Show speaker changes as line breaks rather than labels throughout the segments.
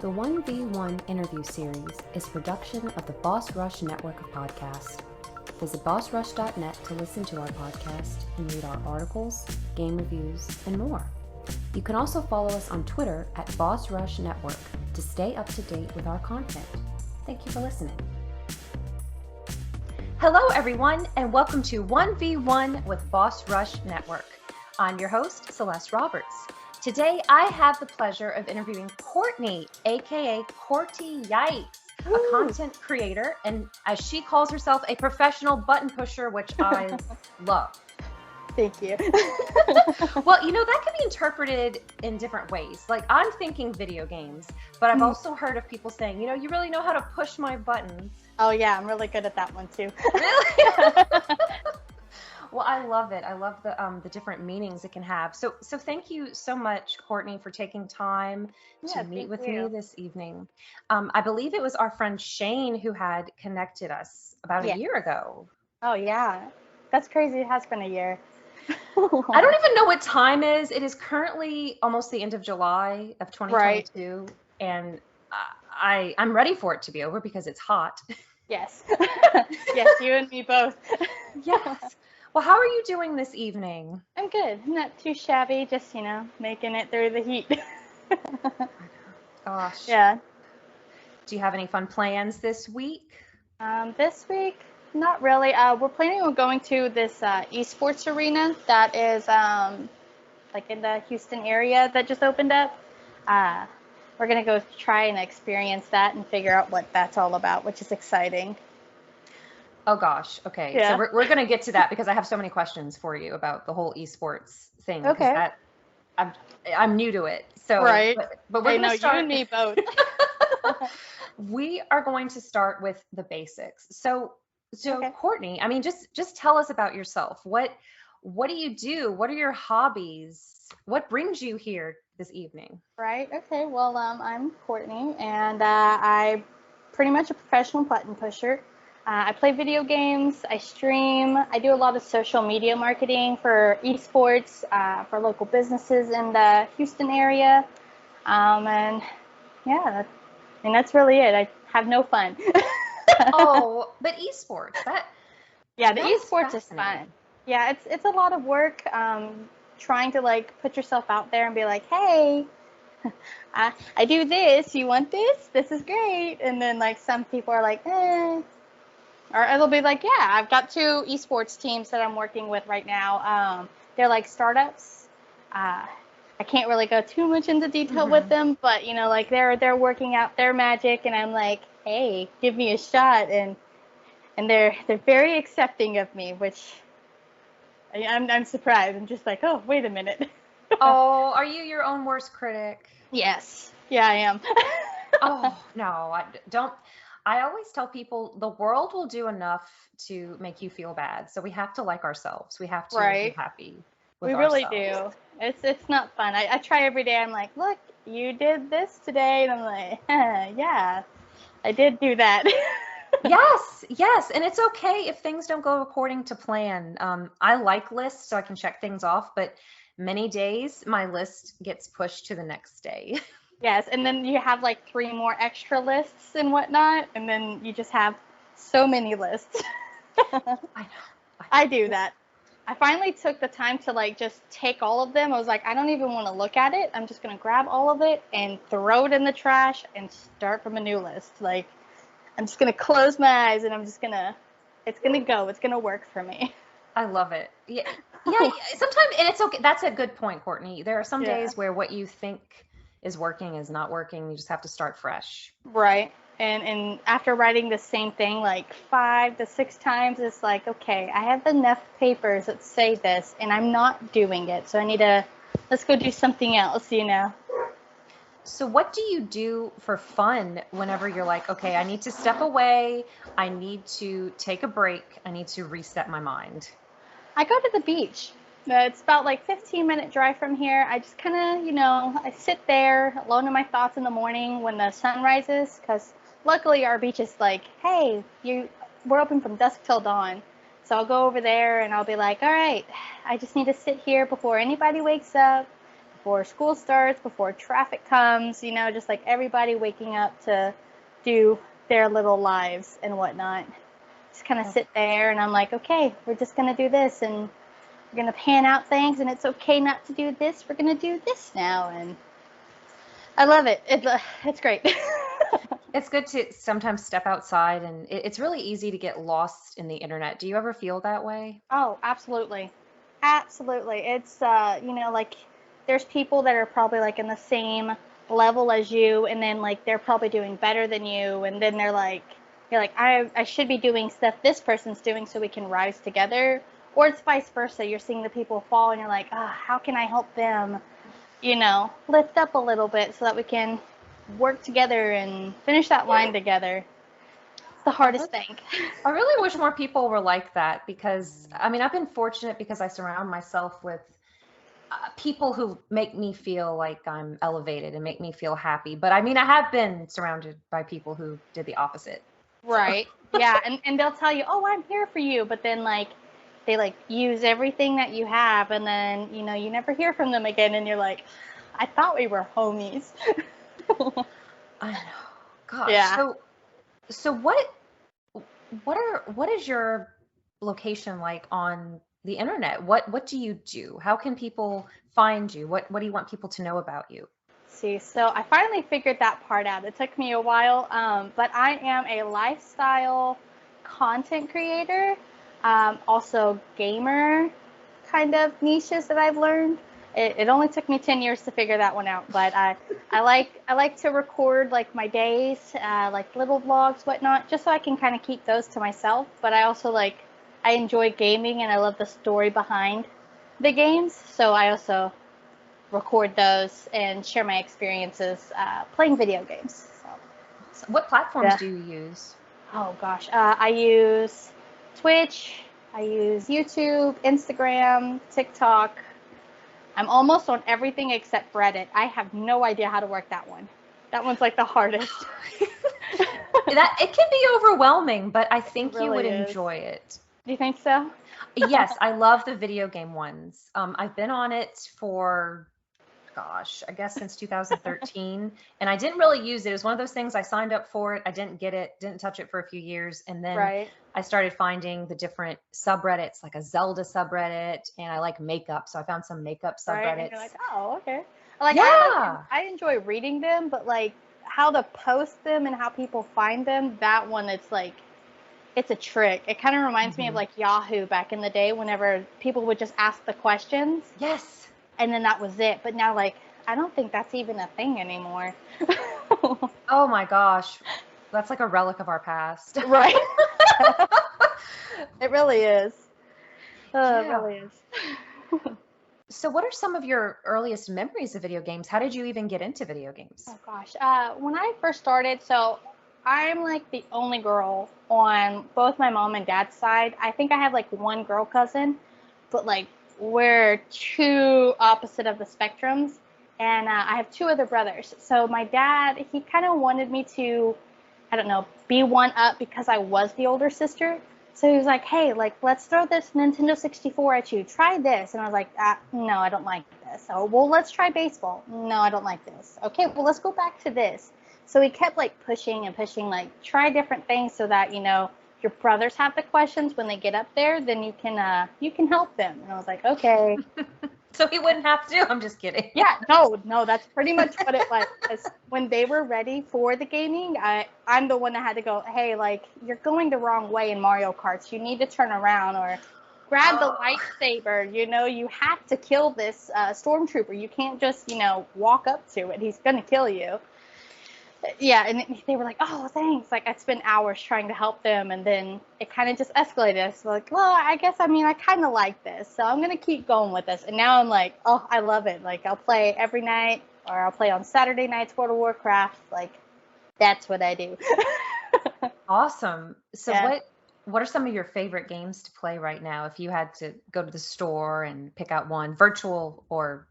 The 1v1 interview series is a production of the Boss Rush network of podcasts. Visit bossrush.net to listen to our podcast and read our articles, game reviews, and more. You can also follow us on Twitter at Boss Rush Network to stay up to date with our content. Thank you for listening.
Hello, everyone, and welcome to 1v1 with Boss Rush Network. I'm your host, Celeste Roberts. Today, I have the pleasure of interviewing Courtney, aka Courty Yikes, a content creator, and as she calls herself, a professional button pusher, which I love.
Thank you.
Well, you know, that can be interpreted in different ways. Like, I'm thinking video games, but I've also heard of people saying, you know, you really know how to push my buttons.
Oh, yeah, I'm really good at that one, too.
Really? Well, I love it. I love the different meanings it can have. So thank you so much, Courtney, for taking time to meet with me this evening. I believe it was our friend Shane who had connected us about a year ago.
Oh, yeah. That's crazy. It has been a year.
I don't even know what time is. It is currently almost the end of July of 2022. Right. And I'm ready for it to be over because it's hot.
Yes. Yes, you and me both.
Yes. Well, how are you doing this evening?
I'm good. Not too shabby. Just, you know, making it through the heat.
Gosh.
Yeah.
Do you have any fun plans this week?
This week, not really. We're planning on going to this eSports arena that is like in the Houston area that just opened up. We're going to go try and experience that and figure out what that's all about, which is exciting.
Oh gosh. Okay. Yeah. So we're going to get to that because I have so many questions for you about the whole esports thing.
Okay.
I'm new to it. So,
right.
But we're going to start.
You and me both.
We are going to start with the basics. So
okay.
Courtney, I mean, just tell us about yourself. What do you do? What are your hobbies? What brings you here this evening?
Right. Okay. Well, I'm Courtney, and I'm pretty much a professional button pusher. I play video games, I stream, I do a lot of social media marketing for eSports, for local businesses in the Houston area, and yeah, that's really it. I have no fun.
Oh, but eSports, the
eSports is fun. Yeah, it's a lot of work, trying to like put yourself out there and be like, hey, I do this, you want this? This is great. And then like some people are like, eh. Or it'll be like, yeah, I've got 2 esports teams that I'm working with right now. They're like startups. I can't really go too much into detail with them, but you know, like they're working out their magic, and I'm like, hey, give me a shot, and they're very accepting of me, which I'm surprised. I'm just like, oh, wait a minute.
Oh, are you your own worst critic?
Yes. Yeah, I am.
Oh no, I don't. I always tell people the world will do enough to make you feel bad. So we have to like ourselves. We have to be happy with ourselves.
We really do. It's not fun. I try every day. I'm like, look, you did this today. And I'm like, yeah, I did do that.
Yes. And it's okay if things don't go according to plan. I like lists so I can check things off. But many days my list gets pushed to the next day.
Yes, and then you have like 3 more extra lists and whatnot, and then you just have so many lists.
I know.
I do that. I finally took the time to like just take all of them. I was like, I don't even want to look at it. I'm just going to grab all of it and throw it in the trash and start from a new list. Like, I'm just going to close my eyes and it's going to go. It's going to work for me.
I love it. Yeah. Sometimes, and it's okay. That's a good point, Courtney. There are some days where what you think is working is not working. You just have to start fresh.
Right. And after writing the same thing like 5 to 6 times, it's like, okay, I have enough papers that say this and I'm not doing it. So let's go do something else, you know?
So what do you do for fun whenever you're like, okay, I need to step away. I need to take a break. I need to reset my mind.
I go to the beach. It's about like 15-minute drive from here. I just kind of, you know, I sit there alone in my thoughts in the morning when the sun rises, because luckily our beach is like, hey, we're open from dusk till dawn. So I'll go over there and I'll be like, all right, I just need to sit here before anybody wakes up, before school starts, before traffic comes, just like everybody waking up to do their little lives and whatnot. Just kind of sit there and I'm like, okay, we're just going to do this and we're going to pan out things and it's okay not to do this. We're going to do this now. And I love it. It's great.
It's good to sometimes step outside, and it's really easy to get lost in the internet. Do you ever feel that way?
Oh, absolutely. Absolutely. It's, like there's people that are probably like in the same level as you, and then like they're probably doing better than you. And then you're like, I should be doing stuff this person's doing so we can rise together. Or it's vice versa. You're seeing the people fall and you're like, how can I help them, lift up a little bit so that we can work together and finish that line together. It's the hardest thing.
I really wish more people were like that because, I've been fortunate because I surround myself with people who make me feel like I'm elevated and make me feel happy. But I have been surrounded by people who did the opposite.
Right. Yeah. And they'll tell you, oh, I'm here for you. But then they use everything that you have. And then, you never hear from them again. And you're like, I thought we were homies.
I know. Gosh.
Yeah.
So what is your location like on the internet? What do you do? How can people find you? What do you want people to know about you?
See, so I finally figured that part out. It took me a while, but I am a lifestyle content creator, also gamer kind of niches that I've learned. It only took me 10 years to figure that one out, but I like to record like my days, like little vlogs, whatnot, just so I can kind of keep those to myself. But I also I enjoy gaming and I love the story behind the games, so I also record those and share my experiences playing video games.
So what platforms do you use?
Oh gosh, I use Twitch, I use YouTube, Instagram, TikTok. I'm almost on everything except Reddit. I have no idea how to work that one. That one's like the hardest.
It can be overwhelming, but I think
really
you would
is.
enjoy it.
Do you think so?
Yes, I love the video game ones. I've been on it for, gosh, I guess since 2013, and I didn't really use it. It was one of those things I signed up for it, I didn't get it, didn't touch it for a few years, and then
Right.
I started finding the different subreddits, like a Zelda subreddit, and I like makeup, so I found some makeup subreddits.
Right? And you're like, oh, okay.
Yeah.
I enjoy reading them, but like how to post them and how people find them, that one, it's a trick. It kind of reminds me of like Yahoo back in the day, whenever people would just ask the questions.
Yes.
And then that was it. But now, I don't think that's even a thing anymore.
Oh my gosh. That's like a relic of our past.
Right. It really is.
Yeah.
It really is.
So what are some of your earliest memories of video games? How did you even get into video games?
Oh gosh. When I first started, so I'm like the only girl on both my mom and dad's side. I think I have like one girl cousin, but we're two opposite of the spectrums. And I have two other brothers. So my dad, he kind of wanted me to, I don't know, be one up because I was the older sister. So he was like, hey, let's throw this Nintendo 64 at you. Try this. And I was like, no, I don't like this. Oh, well, let's try baseball. No, I don't like this. Okay, well, let's go back to this. So he kept pushing and pushing, try different things so that, your brothers have the questions when they get up there, then you can help them. And I was like, okay.
So he wouldn't have to. I'm just kidding.
Yeah, no, that's pretty much what it was. 'Cause when they were ready for the gaming, I'm the one that had to go, hey, you're going the wrong way in Mario Karts. You need to turn around or grab the lightsaber. You have to kill this stormtrooper. You can't just, walk up to it. He's going to kill you. Yeah, and they were like, oh, thanks. I spent hours trying to help them, and then it kind of just escalated. So well, I guess, I kind of like this, so I'm going to keep going with this. And now I'm like, oh, I love it. I'll play every night, or I'll play on Saturday nights, World of Warcraft. That's what I do.
Awesome. So
Yeah.
what are some of your favorite games to play right now? If you had to go to the store and pick out one, virtual or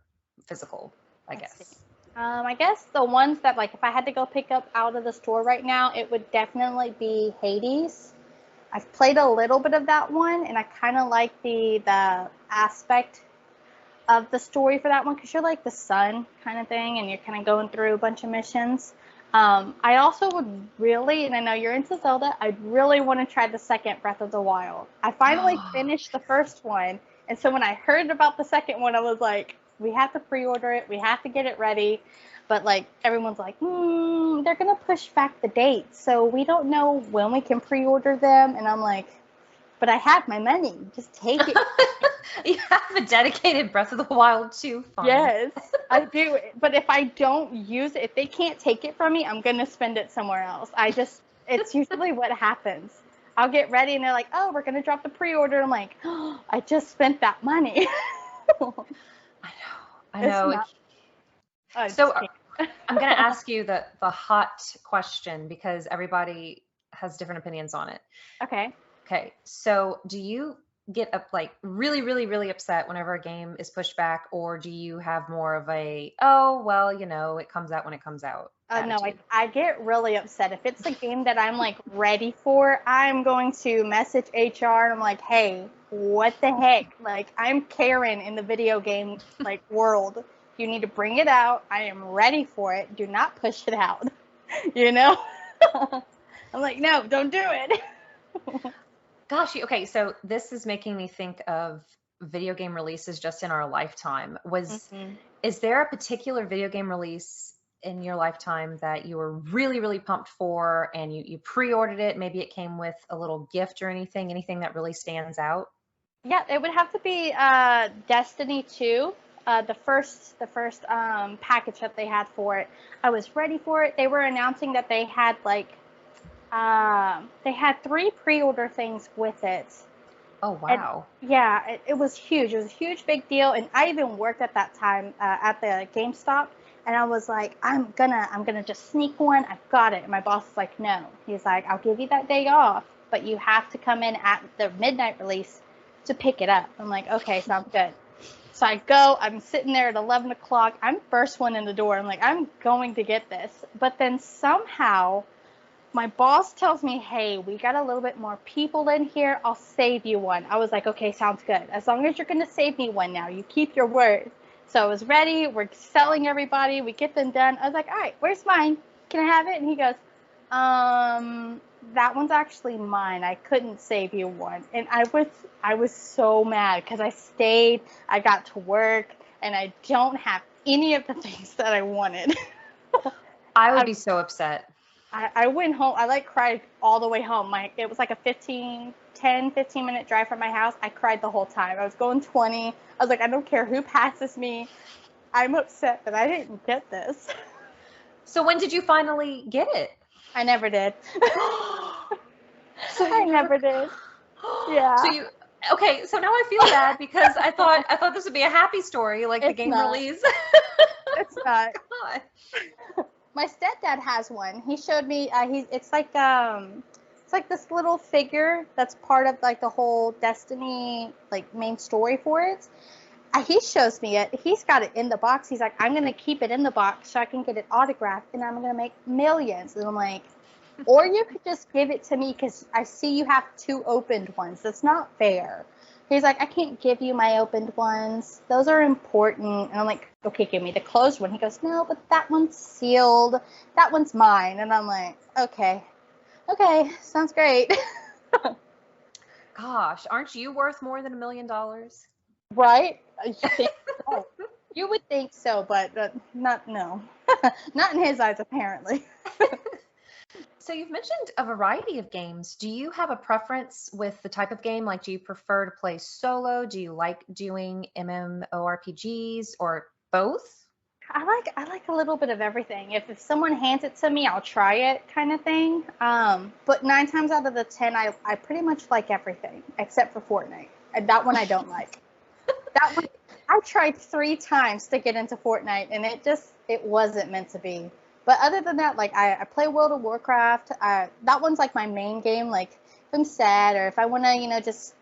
physical, I
Let's
guess.
see. I guess the ones that if I had to go pick up out of the store right now, it would definitely be Hades. I've played a little bit of that one, and I kind of like the aspect of the story for that one because you're like the son kind of thing, and you're kind of going through a bunch of missions. I also would really, and I know you're into Zelda, I'd really want to try the second Breath of the Wild. I finally finished the first one, and so when I heard about the second one, I was like, we have to pre-order it, we have to get it ready. But like everyone's like, they're gonna push back the date, so we don't know when we can pre-order them. And I'm like, but I have my money, just take it.
You have a dedicated Breath of the Wild 2 fund.
Yes, I do. But if I don't use it, if they can't take it from me, I'm gonna spend it somewhere else. It's usually what happens. I'll get ready and they're like, oh, we're gonna drop the pre-order. I'm like, oh, I just spent that money.
I know. So I'm going to ask you the hot question because everybody has different opinions on it. Okay. So do you get up like really, really, really upset whenever a game is pushed back, or do you have more of a, oh, well, it comes out when it comes out?
No, I get really upset. If it's a game that I'm like ready for, I'm going to message HR and I'm like, hey, what the heck? Like, I'm Karen in the video game like world. You need to bring it out. I am ready for it. Do not push it out. I'm like, no, don't do it.
Gosh, okay, so this is making me think of video game releases just in our lifetime. Is there a particular video game release in your lifetime that you were really, really pumped for and you pre-ordered it? Maybe it came with a little gift or anything that really stands out?
Yeah, it would have to be Destiny 2. The first package that they had for it. I was ready for it. They were announcing that they had they had 3 pre-order things with it.
Oh, wow.
And, yeah, it was huge. It was a huge, big deal. And I even worked at that time at the GameStop. And I was like, I'm gonna just sneak one. I've got it. And my boss was like, no. He's like, I'll give you that day off, but you have to come in at the midnight release to pick it up. I'm like, okay, sounds good. So I go, I'm sitting there at 11 o'clock. I'm first one in the door. I'm like, I'm going to get this. But then somehow my boss tells me, hey, we got a little bit more people in here. I'll save you one. I was like, okay, sounds good. As long as you're going to save me one now. You keep your word. So I was ready. We're selling everybody. We get them done. I was like, all right, where's mine? Can I have it? And he goes, that one's actually mine. I couldn't save you one. And I was so mad because I stayed, I got to work, and I don't have any of the things that I wanted.
I would be so upset.
I went home. I cried all the way home. It was like a 15-minute drive from my house. I cried the whole time. I was going 20. I was like, I don't care who passes me. I'm upset that I didn't get this.
So when did you finally get it?
I never did. I never did. Yeah.
Okay, so now I feel bad because I thought this would be a happy story, like the game release.
It's not. God. My stepdad has one. He showed me. It's like this little figure that's part of like the whole Destiny like main story for it. He shows me it. He's got it in the box. He's like, I'm gonna keep it in the box so I can get it autographed, and I'm gonna make millions. And I'm like, or you could just give it to me because I see you have 2 opened ones. That's not fair. He's like, I can't give you my opened ones. Those are important. And I'm like, okay, give me the closed one. He goes, no, but that one's sealed. That one's mine. And I'm like, okay, sounds great.
Gosh, aren't you worth more than $1 million?
Right? You would think so, but not in his eyes, apparently.
So you've mentioned a variety of games. Do you have a preference with the type of game? Like, do you prefer to play solo? Do you like doing MMORPGs or both?
I like a little bit of everything. If someone hands it to me, I'll try it kind of thing. But 9 times out of the 10, I pretty much like everything except for Fortnite. And that one I don't like. That one, I tried 3 times to get into Fortnite, and it wasn't meant to be. But other than that, like I play World of Warcraft. That one's like my main game. Like if I'm sad or if I want to, just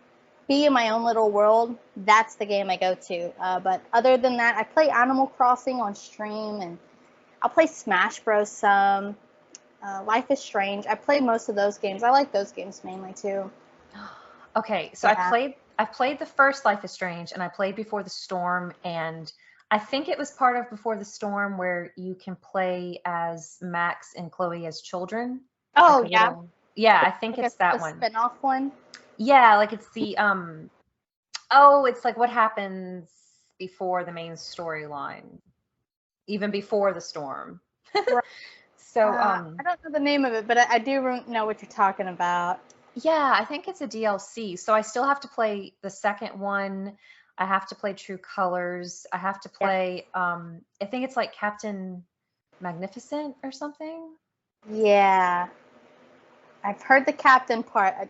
be in my own little world, that's the game I go to. But other than that, I play Animal Crossing on stream, and I'll play Smash Bros. Some. Life is Strange. I play most of those games. I like those games mainly too.
Okay, so yeah. I've played the first Life is Strange, and I played Before the Storm, and I think it was part of Before the Storm where you can play as Max and Chloe as children. Like
Oh,
a
yeah.
little, yeah, I think
Like
it's
the
that one.
spin-off one.
Yeah, like it's the oh, it's like what happens before the main storyline, even before the storm.
Right.
So
I don't know the name of it, but I do know what you're talking about.
yeah, I think it's a DLC. So I still have to play the second one. I have to play True Colors. I have to
Yeah.
play I think it's like Captain Magnificent or something.
Yeah. I've heard the captain part. I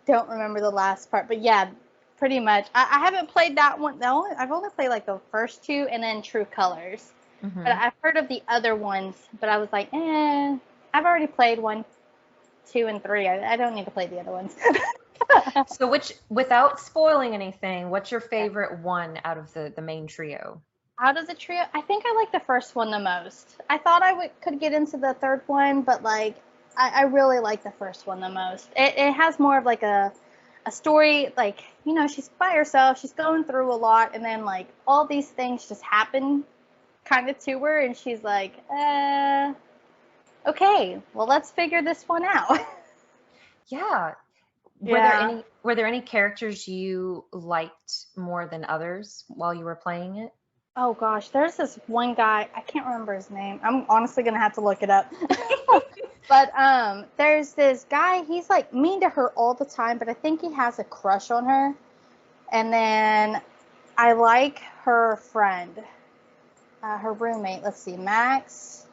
don't remember the last part, but yeah, pretty much. I haven't played that one. I've only played like the first two and then True Colors. But
Hmm.
I've heard of the other ones, but I was like, I've already played 1, 2, and 3. I don't need to play the other ones.
So without spoiling anything, what's your
Yeah.
favorite one out of the main trio?
Out of the trio, I think I like the first one the most. I thought I could get into the third one, but like I really like the first one the most. It has more of like a story, like, she's by herself, she's going through a lot, and then like all these things just happen kind of to her, and she's like, okay, well, let's figure this one out.
Yeah.
Yeah.
Were there any characters you liked more than others while you were playing it?
Oh gosh, there's this one guy, I can't remember his name. I'm honestly gonna have to look it up. But there's this guy, he's like mean to her all the time, but I think he has a crush on her. And then I like her friend, her roommate. Let's see, Max,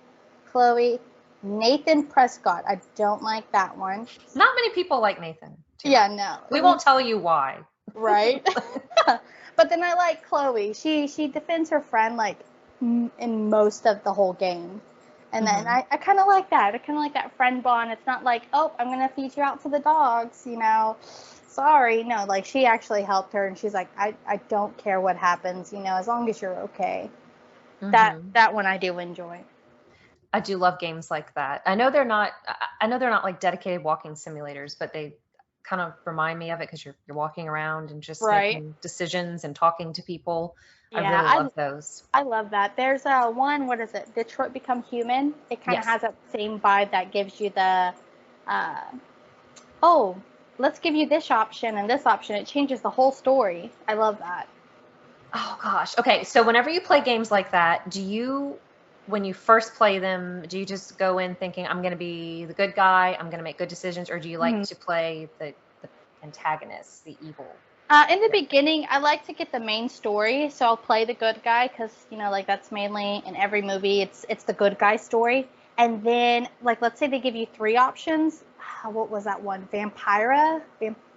Chloe, Nathan Prescott. I don't like that one.
Not many people like Nathan too
Yeah,
much.
no.
We won't tell you why.
Right? But then I like Chloe. She defends her friend like in most of the whole game. And then
Mhm.
I kind of like that. I kind of like that friend bond. It's not like, oh, I'm going to feed you out to the dogs, Sorry. No, like she actually helped her, and she's like, I don't care what happens, as long as you're okay.
Mhm.
That one I do enjoy.
I do love games like that. I know they're not like dedicated walking simulators, but they kind of remind me of it because you're walking around and just
Right.
making decisions and talking to people. I
Yeah,
really love those.
I love that. There's one, what is it? Detroit Become Human. It kind of
Yes.
has that same vibe that gives you the, uh, oh, let's give you this option and this option. It changes the whole story. I love that.
Oh gosh. Okay, so whenever you play games like that, when you first play them, do you just go in thinking I'm going to be the good guy, I'm going to make good decisions, or do you like
Mhm.
to play the antagonist, the evil
In the
character?
beginning, I like to get the main story, so I'll play the good guy because like that's mainly in every movie. It's the good guy story, and then like let's say they give you 3 options. What was that one? Vampire.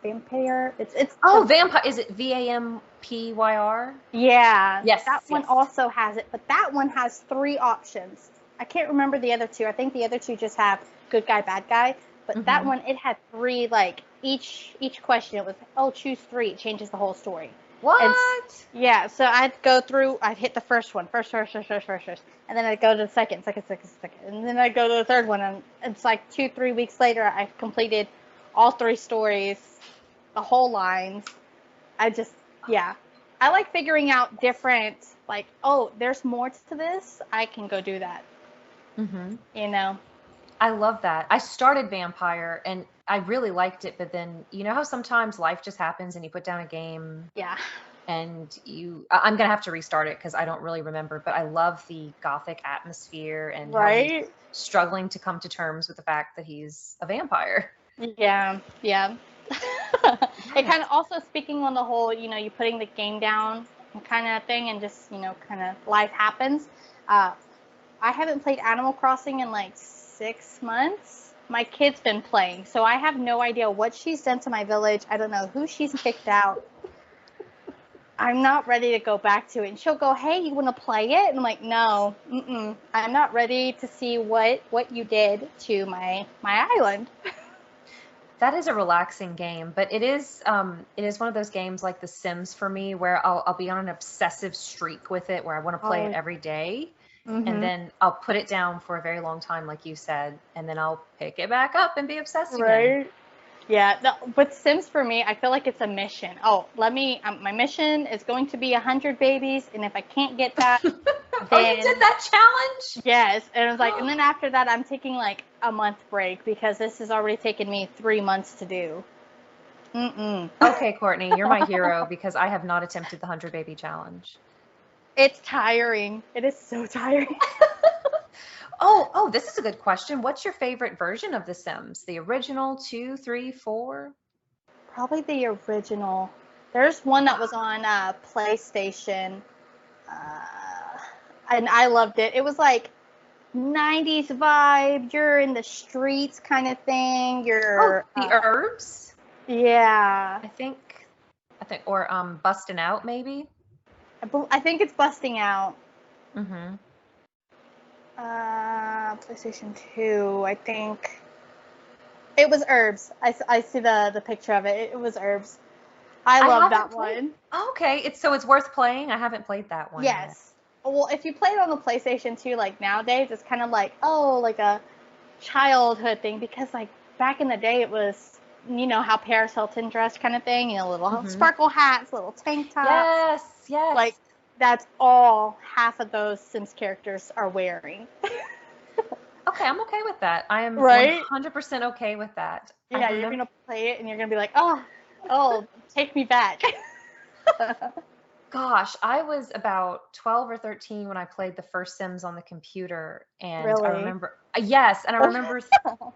It's
Oh, vampire. Is it Vampyr?
yeah.
Yes,
That one
yes.
also has it, but that one has 3 options. I can't remember the other 2. I think the other 2 just have good guy, bad guy. But that
Hmm.
one, it had 3, like each question. It was, oh, choose 3. It changes the whole story. And
What?
yeah, so I'd go through. I'd hit the first one, first, and then I'd go to the second, and then I'd go to the third one. And it's like 2, 3 weeks later, I've completed all 3 stories, the whole lines. Yeah, I like figuring out different. Like, oh, there's more to this. I can go do that.
Hmm.
You know.
I love that. I started Vampire and I really liked it, but then you know how sometimes life just happens and you put down a game
Yeah.
and I'm gonna have to restart it because I don't really remember, but I love the gothic atmosphere and how he's
Right.
struggling to come to terms with the fact that he's a vampire.
Yeah. Yeah. It
Yes.
kind of also speaking on the whole, you putting the game down kind of thing, and just kind of life happens. Uh, I haven't played Animal Crossing in like 6 months. My kid's been playing, so I have no idea what she's done to my village. I don't know who she's kicked out. I'm not ready to go back to it. And she'll go, hey, you want to play it? And I'm like, no, I'm not ready to see what you did to my island.
That is a relaxing game, but it is one of those games like The Sims for me where I'll be on an obsessive streak with it where I want to play it
Oh,
every day. And
mm-hmm.
then I'll put it down for a very long time, like you said, and then I'll pick it back up and be obsessed again.
Right. Yeah, with Sims for me, I feel like it's a mission. Oh, my mission is going to be 100 babies, and if I can't get that,
Oh, you did
then
that challenge?
yes. And it was like, and then after that, I'm taking like a month break because this has already taken me 3 months to do.
Okay, Courtney, you're my hero because I have not attempted the 100 baby challenge.
It's tiring. It is so tiring.
Oh, this is a good question. What's your favorite version of The Sims? The original, 2, 3, 4?
Probably the original. There's one that was on PlayStation, uh, and I loved it. It was like 90s vibe. You're in the streets kind of thing. You're
The Herbs,
yeah.
I think, or Busting Out, maybe.
I think it's Busting Out.
Mm-hmm.
PlayStation 2, I think. It was Herbs. I see the picture of it. It was Herbs. I love that one.
Okay, it's worth playing. I haven't played that one yet.
Yes. Well, if you play it on the PlayStation 2, like nowadays, it's kind of like, oh, like a childhood thing, because like back in the day, it was, you know, how Paris Hilton dressed kind of thing, you know, little sparkle hats, little tank tops.
Yes.
Like, that's all half of those Sims characters are wearing.
Okay, I'm okay with that. I am
Right?
100% okay with that.
Yeah, you're going to play it and you're going to be like, oh, take me back.
Gosh, I was about 12 or 13 when I played the first Sims on the computer, and
Really?
I remember, yes, and I remember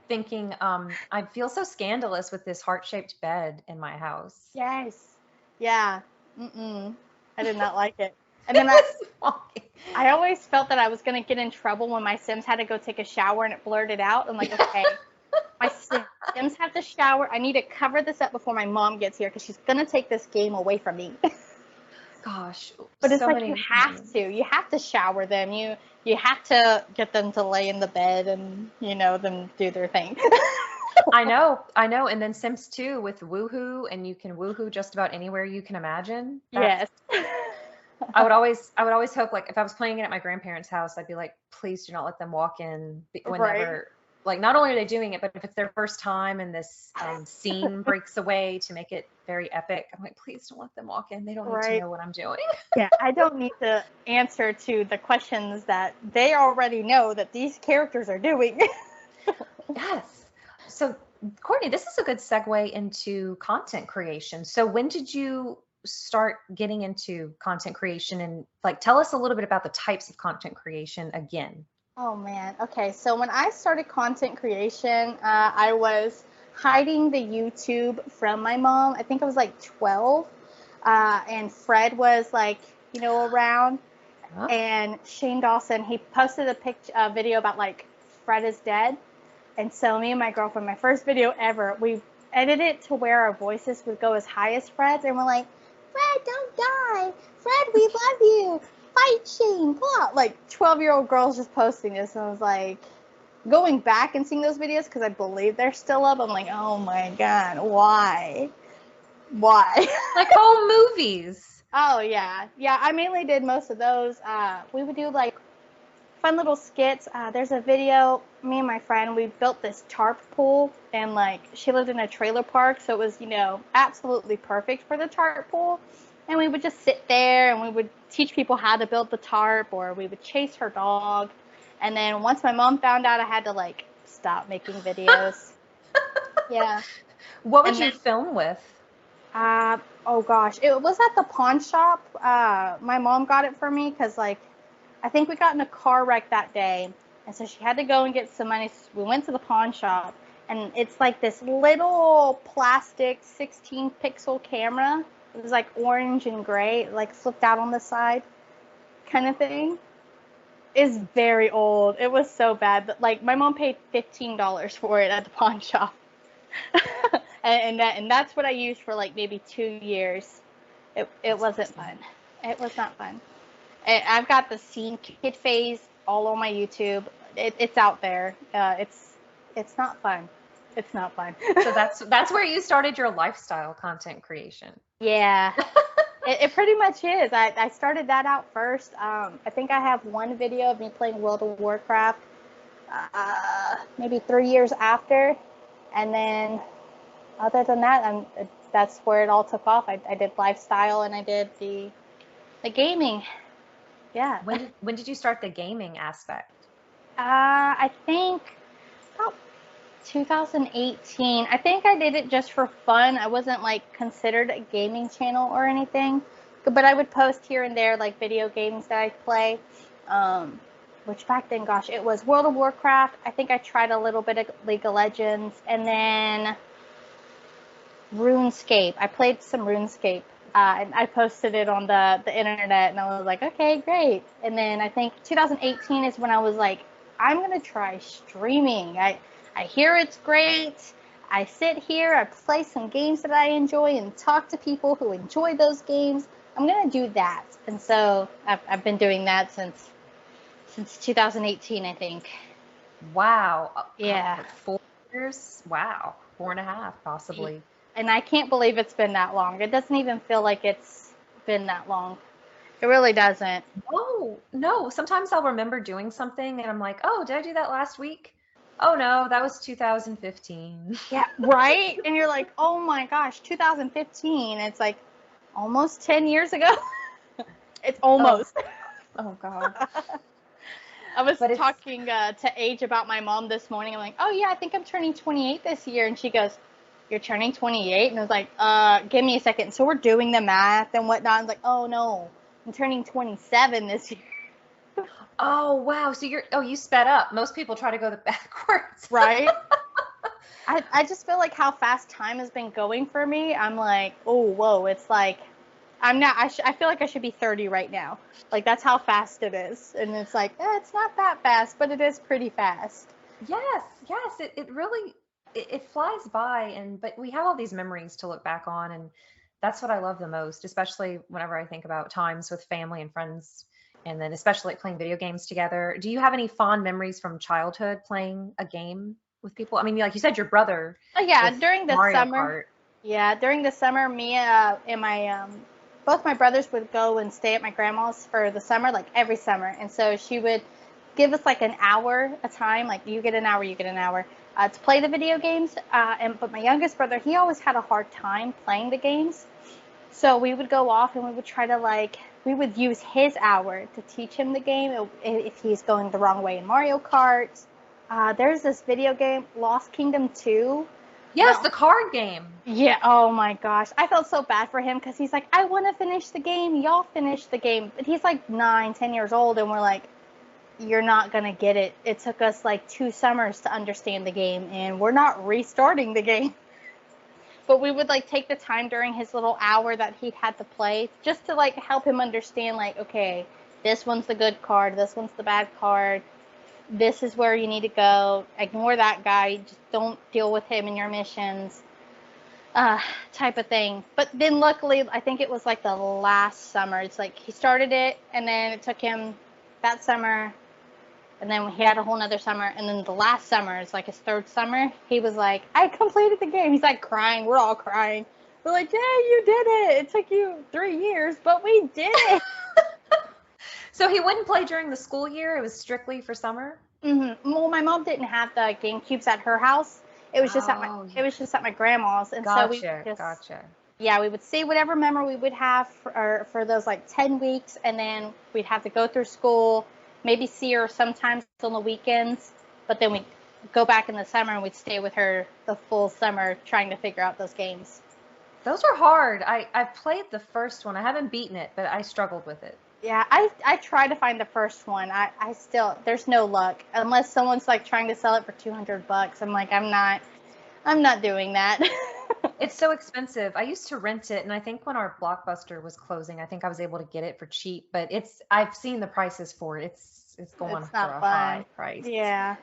thinking, I feel so scandalous with this heart-shaped bed in my house.
Yes. Yeah. I did not like it. And then I always felt that I was going to get in trouble when my Sims had to go take a shower and it blurted out. I'm like, okay, my Sims have to shower. I need to cover this up before my mom gets here because she's going to take this game away from me.
Gosh,
but it's like you have to shower them. You have to get them to lay in the bed and, you know, them do their thing.
I know. And then Sims 2 with woohoo, and you can woohoo just about anywhere you can imagine.
Yes.
I would always hope, like, if I was playing it at my grandparents' house, I'd be like, please do not let them walk in whenever, like, not only are they doing it, but if it's their first time and this scene breaks away to make it very epic, I'm like, please don't let them walk in. They don't need to know what I'm doing.
Yeah, I don't need to answer to the questions that they already know that these characters are doing.
Yes. So, Courtney, this is a good segue into content creation. So when did you start getting into content creation, and like tell us a little bit about the types of content creation again?
Oh man. Okay. So when I started content creation, I was hiding the YouTube from my mom. I think I was like 12. And Fred was like, you know, around. And Shane Dawson, he posted a video about like Fred is dead. And so me and my girlfriend, my first video ever, we edited it to where our voices would go as high as Fred's. And we're like, Fred, don't die. Fred, we love you. Fight Shane. Blah. Like 12-year-old girls just posting this. And I was like, going back and seeing those videos, because I believe they're still up, I'm like, oh my God, why?
Like home movies.
Oh, yeah. Yeah, I mainly did most of those. We would do like fun little skits. There's a video, me and my friend, we built this tarp pool, and like she lived in a trailer park, so it was, you know, absolutely perfect for the tarp pool. And we would just sit there and we would teach people how to build the tarp, or we would chase her dog. And then once my mom found out, I had to like stop making videos. Yeah.
What would you film with?
Oh gosh, it was at the pawn shop. My mom got it for me because like I think we got in a car wreck that day, and so she had to go and get some money. So we went to the pawn shop, and it's like this little plastic 16 pixel camera. It was like orange and gray, like flipped out on the side kind of thing. It's very old. It was so bad. But like my mom paid $15 for it at the pawn shop. and that's what I used for like maybe 2 years. It wasn't fun. It was not fun. I've got the scene kid phase all on my YouTube. It's out there. It's not fun. It's not fun.
So that's where you started your lifestyle content creation.
Yeah. It pretty much is. I started that out first. I think I have one video of me playing World of Warcraft maybe 3 years after. And then other than that, that's where it all took off. I did lifestyle and I did the gaming. Yeah.
When did you start the gaming aspect?
I think about 2018. I think I did it just for fun. I wasn't like considered a gaming channel or anything, but I would post here and there like video games that I play. Which back then, gosh, it was World of Warcraft. I think I tried a little bit of League of Legends, and then RuneScape. I played some RuneScape, and I posted it on the internet, and I was like, okay, great. And then I think 2018 is when I was like, I'm gonna try streaming. I hear it's great. I sit here, I play some games that I enjoy, and talk to people who enjoy those games. I'm gonna do that, and so I've been doing that since 2018, I think.
Wow.
Yeah.
Like 4 years? Wow. 4.5, possibly.
And I can't believe it's been that long. It doesn't even feel like it's been that long. It really doesn't.
Oh, no. Sometimes I'll remember doing something and I'm like, oh, did I do that last week? Oh, no, that was 2015.
Yeah, right? And you're like, oh my gosh, 2015. It's like almost 10 years ago. It's almost.
Oh, God.
I was talking to Age about my mom this morning. I'm like, oh yeah, I think I'm turning 28 this year. And she goes, you're turning 28? And I was like, give me a second. So we're doing the math and whatnot. I was like, oh no, I'm turning 27 this year.
Oh, wow. So you sped up. Most people try to go the backwards.
Right? I just feel like how fast time has been going for me. I'm like, oh, whoa. It's like, I feel like I should be 30 right now. Like, that's how fast it is. And it's like, it's not that fast, but it is pretty fast.
Yes, it really it flies by, but we have all these memories to look back on, and that's what I love the most, especially whenever I think about times with family and friends, and then especially like playing video games together. Do you have any fond memories from childhood playing a game with people? I mean, like you said, your brother
Oh yeah,
with
during the
Mario
summer.
Kart.
Yeah, during the summer, me and my both my brothers would go and stay at my grandma's for the summer, like every summer. And so she would give us like an hour a time, like you get an hour, to play the video games. But my youngest brother, he always had a hard time playing the games. So we would go off and we would try to we would use his hour to teach him the game if he's going the wrong way in Mario Kart. There's this video game, Lost Kingdom 2.
Yes, the card game.
Yeah, oh my gosh. I felt so bad for him because he's like, I want to finish the game. Y'all finish the game. But he's like 9, 10 years old, and we're like, you're not going to get it. It took us like 2 summers to understand the game, and we're not restarting the game. But we would take the time during his little hour that he had to play just to help him understand, okay, this one's the good card, this one's the bad card. This is where you need to go. Ignore that guy. Just don't deal with him in your missions. Type of thing. But then luckily, I think it was the last summer. It's he started it, and then it took him that summer, and then he had a whole nother summer, and then the last summer, it's his third summer, he was like, I completed the game. He's crying. We're all crying. We're like, yeah, you did it. It took you 3 years, but we did it.
So he wouldn't play during the school year? It was strictly for summer?
Mm-hmm. Well, my mom didn't have the GameCubes at her house. It was just at my grandma's, and so we
Gotcha.
Yeah, we would see whatever memory we would have for those 10 weeks, and then we'd have to go through school, maybe see her sometimes on the weekends, but then we'd go back in the summer and we'd stay with her the full summer trying to figure out those games.
Those are hard. I've played the first one. I haven't beaten it, but I struggled with it.
Yeah, I tried to find the first one. I still, there's no luck unless someone's trying to sell it for $200. I'm like, I'm not doing that.
It's so expensive. I used to rent it, and I think when our Blockbuster was closing, I think I was able to get it for cheap, but I've seen the prices for it. It's going for a high price.
Yeah.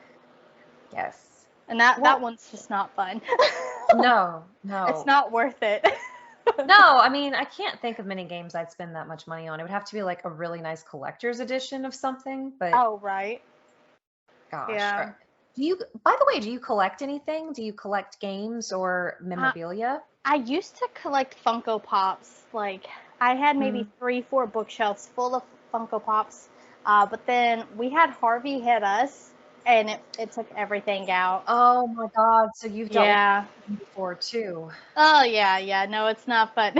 Yes.
And that one's just not fun.
No.
It's not worth it.
No, I mean, I can't think of many games I'd spend that much money on. It would have to be a really nice collector's edition of something, but
oh, right.
gosh.
Yeah.
By the way, do you collect anything? Do you collect games or memorabilia?
I used to collect Funko Pops. I had maybe 3-4 bookshelves full of Funko Pops. But then we had Harvey hit us, and it took everything out.
Oh my God. So you've dealt
Yeah.
with it before too.
Oh yeah. No, it's not fun.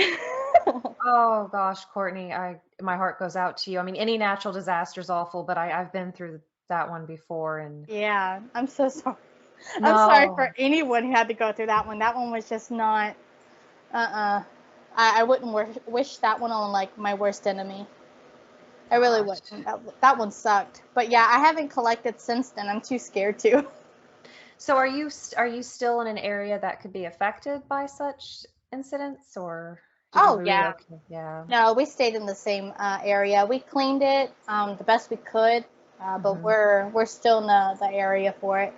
Oh gosh, Courtney, my heart goes out to you. I mean, any natural disaster is awful, but I've been through that one before, and
Yeah, I'm so sorry. I'm sorry
no,
for anyone who had to go through that one. That one was just not. I wouldn't wish that one on like my worst enemy. I really
gosh.
wouldn't. That one sucked. But yeah, I haven't collected since then. I'm too scared to.
So are you still in an area that could be affected by such incidents, or did you
Oh yeah.
relocate? Yeah.
No, we stayed in the same area. We cleaned it the best we could, but
Hmm.
we're still in the area for it.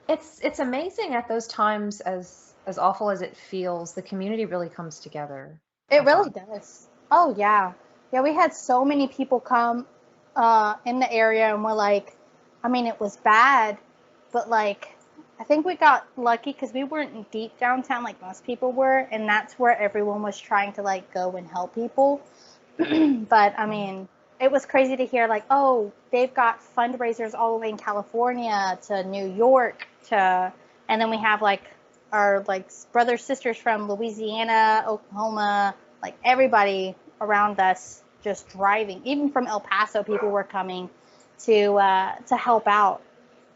It's amazing at those times, as awful as it feels, the community really comes together,
It
I
really
find.
does. Oh yeah, yeah. We had so many people come in the area, and we're like, I mean, it was bad, but like, I think we got lucky because we weren't deep downtown like most people were, and that's where everyone was trying to like go and help people. But I mean, it was crazy to hear like, oh, they've got fundraisers all the way in California to New York to, and then we have like our like brothers sisters from Louisiana, Oklahoma, like everybody around us just driving. Even from El Paso, people were coming to help out.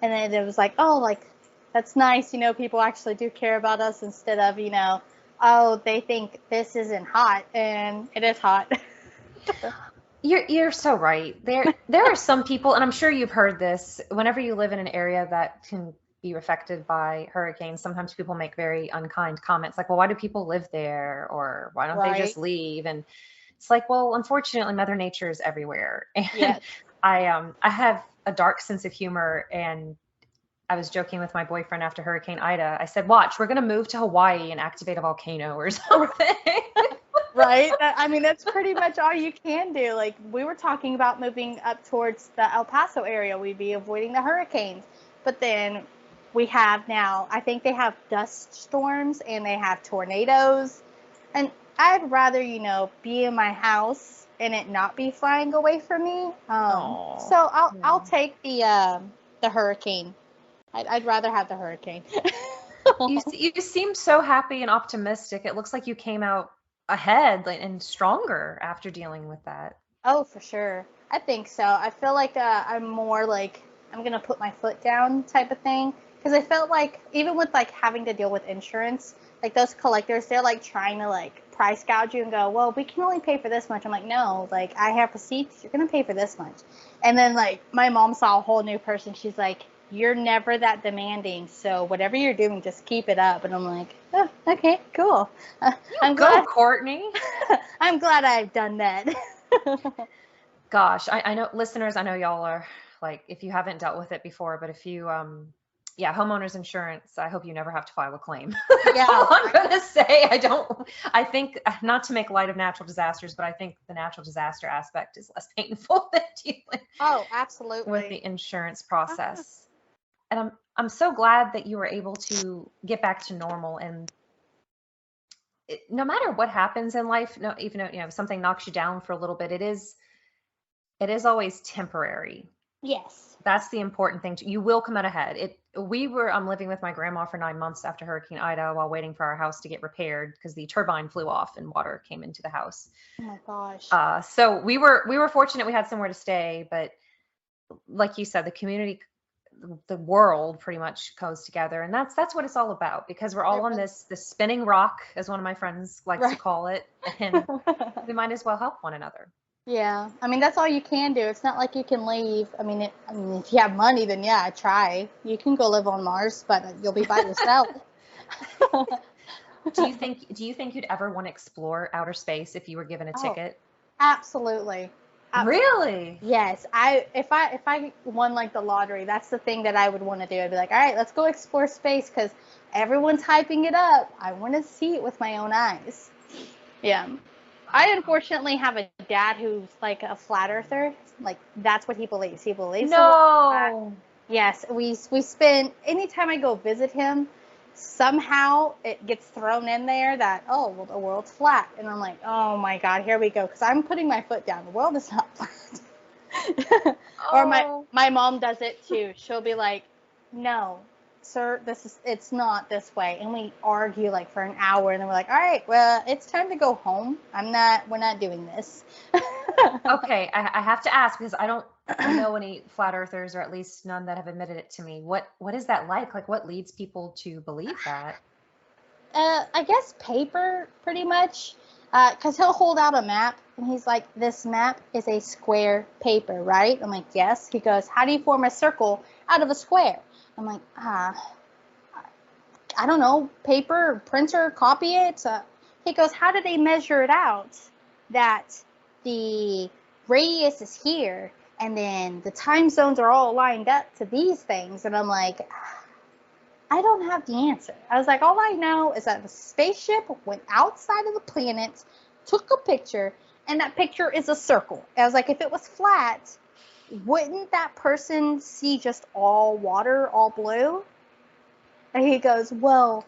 And then it was like, oh, like that's nice, people actually do care about us instead of, oh, they think this isn't hot and it is hot.
You're so right. There are some people, and I'm sure you've heard this, whenever you live in an area that can be affected by hurricanes, sometimes people make very unkind comments like, well, why do people live there? Or why don't they
Right.
just leave? And it's like, well, unfortunately, Mother Nature is everywhere. And
Yes.
I have a dark sense of humor, and I was joking with my boyfriend after Hurricane Ida. I said, watch, we're gonna move to Hawaii and activate a volcano or something.
Right. I mean, that's pretty much all you can do. Like we were talking about moving up towards the El Paso area, we'd be avoiding the hurricanes. But then we have now, I think they have dust storms and they have tornadoes. And I'd rather, be in my house and it not be flying away from me.
Oh,
So I'll
yeah.
take the hurricane. I'd rather have the hurricane.
You seem so happy and optimistic. It looks like you came out ahead, like, and stronger after dealing with that.
Oh, for sure. I think so. I feel like I'm more like I'm gonna put my foot down type of thing because I felt like even with like having to deal with insurance, like those collectors, they're like trying to like price gouge you and go, well, we can only pay for this much. I'm like, no, like I have receipts. You're gonna pay for this much. And then like my mom saw a whole new person. She's like, you're never that demanding. So whatever you're doing, just keep it up. And I'm like, oh, okay, cool. I'm
Go,
glad.
Courtney.
I'm glad I've done that.
Gosh, I know listeners, I know y'all are like, if you haven't dealt with it before, but if you, yeah, homeowners insurance, I hope you never have to file a claim. That's
Yeah.
all I'm gonna say. I think, not to make light of natural disasters, but I think the natural disaster aspect is less painful than dealing
Oh,
with
absolutely.
the insurance
Ah,
process. And I'm so glad that you were able to get back to normal. And no matter what happens in life, no, even though, if something knocks you down for a little bit, it is always temporary.
yes.
That's the important thing. You will come out ahead. I'm living with my grandma for 9 months after Hurricane Ida while waiting for our house to get repaired because the turbine flew off and water came into the house.
Oh my gosh.
So we were fortunate we had somewhere to stay, but like you said, the community, the world pretty much goes together, and that's what it's all about, because we're all
It
on
really,
this spinning rock, as one of my friends likes to
right.
call it, and we might as well help one another.
Yeah. I mean, that's all you can do. It's not like you can leave. I mean, if you have money, then yeah, try. You can go live on Mars, but you'll be by yourself.
Do you think you'd ever want to explore outer space if you were given a
Oh,
ticket?
absolutely. Absolutely.
Really?
Yes. If I won like the lottery, that's the thing that I would want to do. I'd be like, all right, let's go explore space because everyone's hyping it up. I want to see it with my own eyes. Yeah. I unfortunately have a dad who's like a flat earther. Like that's what he believes. He believes the world's flat.
No.
Yes, we spend anytime I go visit him, somehow it gets thrown in there that oh well the world's flat, and I'm like oh my god here we go because I'm putting my foot down. The world is not flat. Or my mom does it too. She'll be like, no, sir, it's not this way. And we argue like for an hour, and then we're like, all right, well, it's time to go home. We're not doing this.
Okay, I have to ask because I don't know any flat earthers, or at least none that have admitted it to me. What is that like? Like, what leads people to believe that?
I guess paper, pretty much. Because he'll hold out a map, and he's like, this map is a square paper, right? I'm like, yes. He goes, how do you form a circle out of a square? I'm like, I don't know, paper, printer, copy it. He goes, how do they measure it out that the radius is here, and then the time zones are all lined up to these things? And I'm like, I don't have the answer. I was like, all I know is that the spaceship went outside of the planet, took a picture, and that picture is a circle. I was like, if it was flat, wouldn't that person see just all water, all blue? And he goes, well,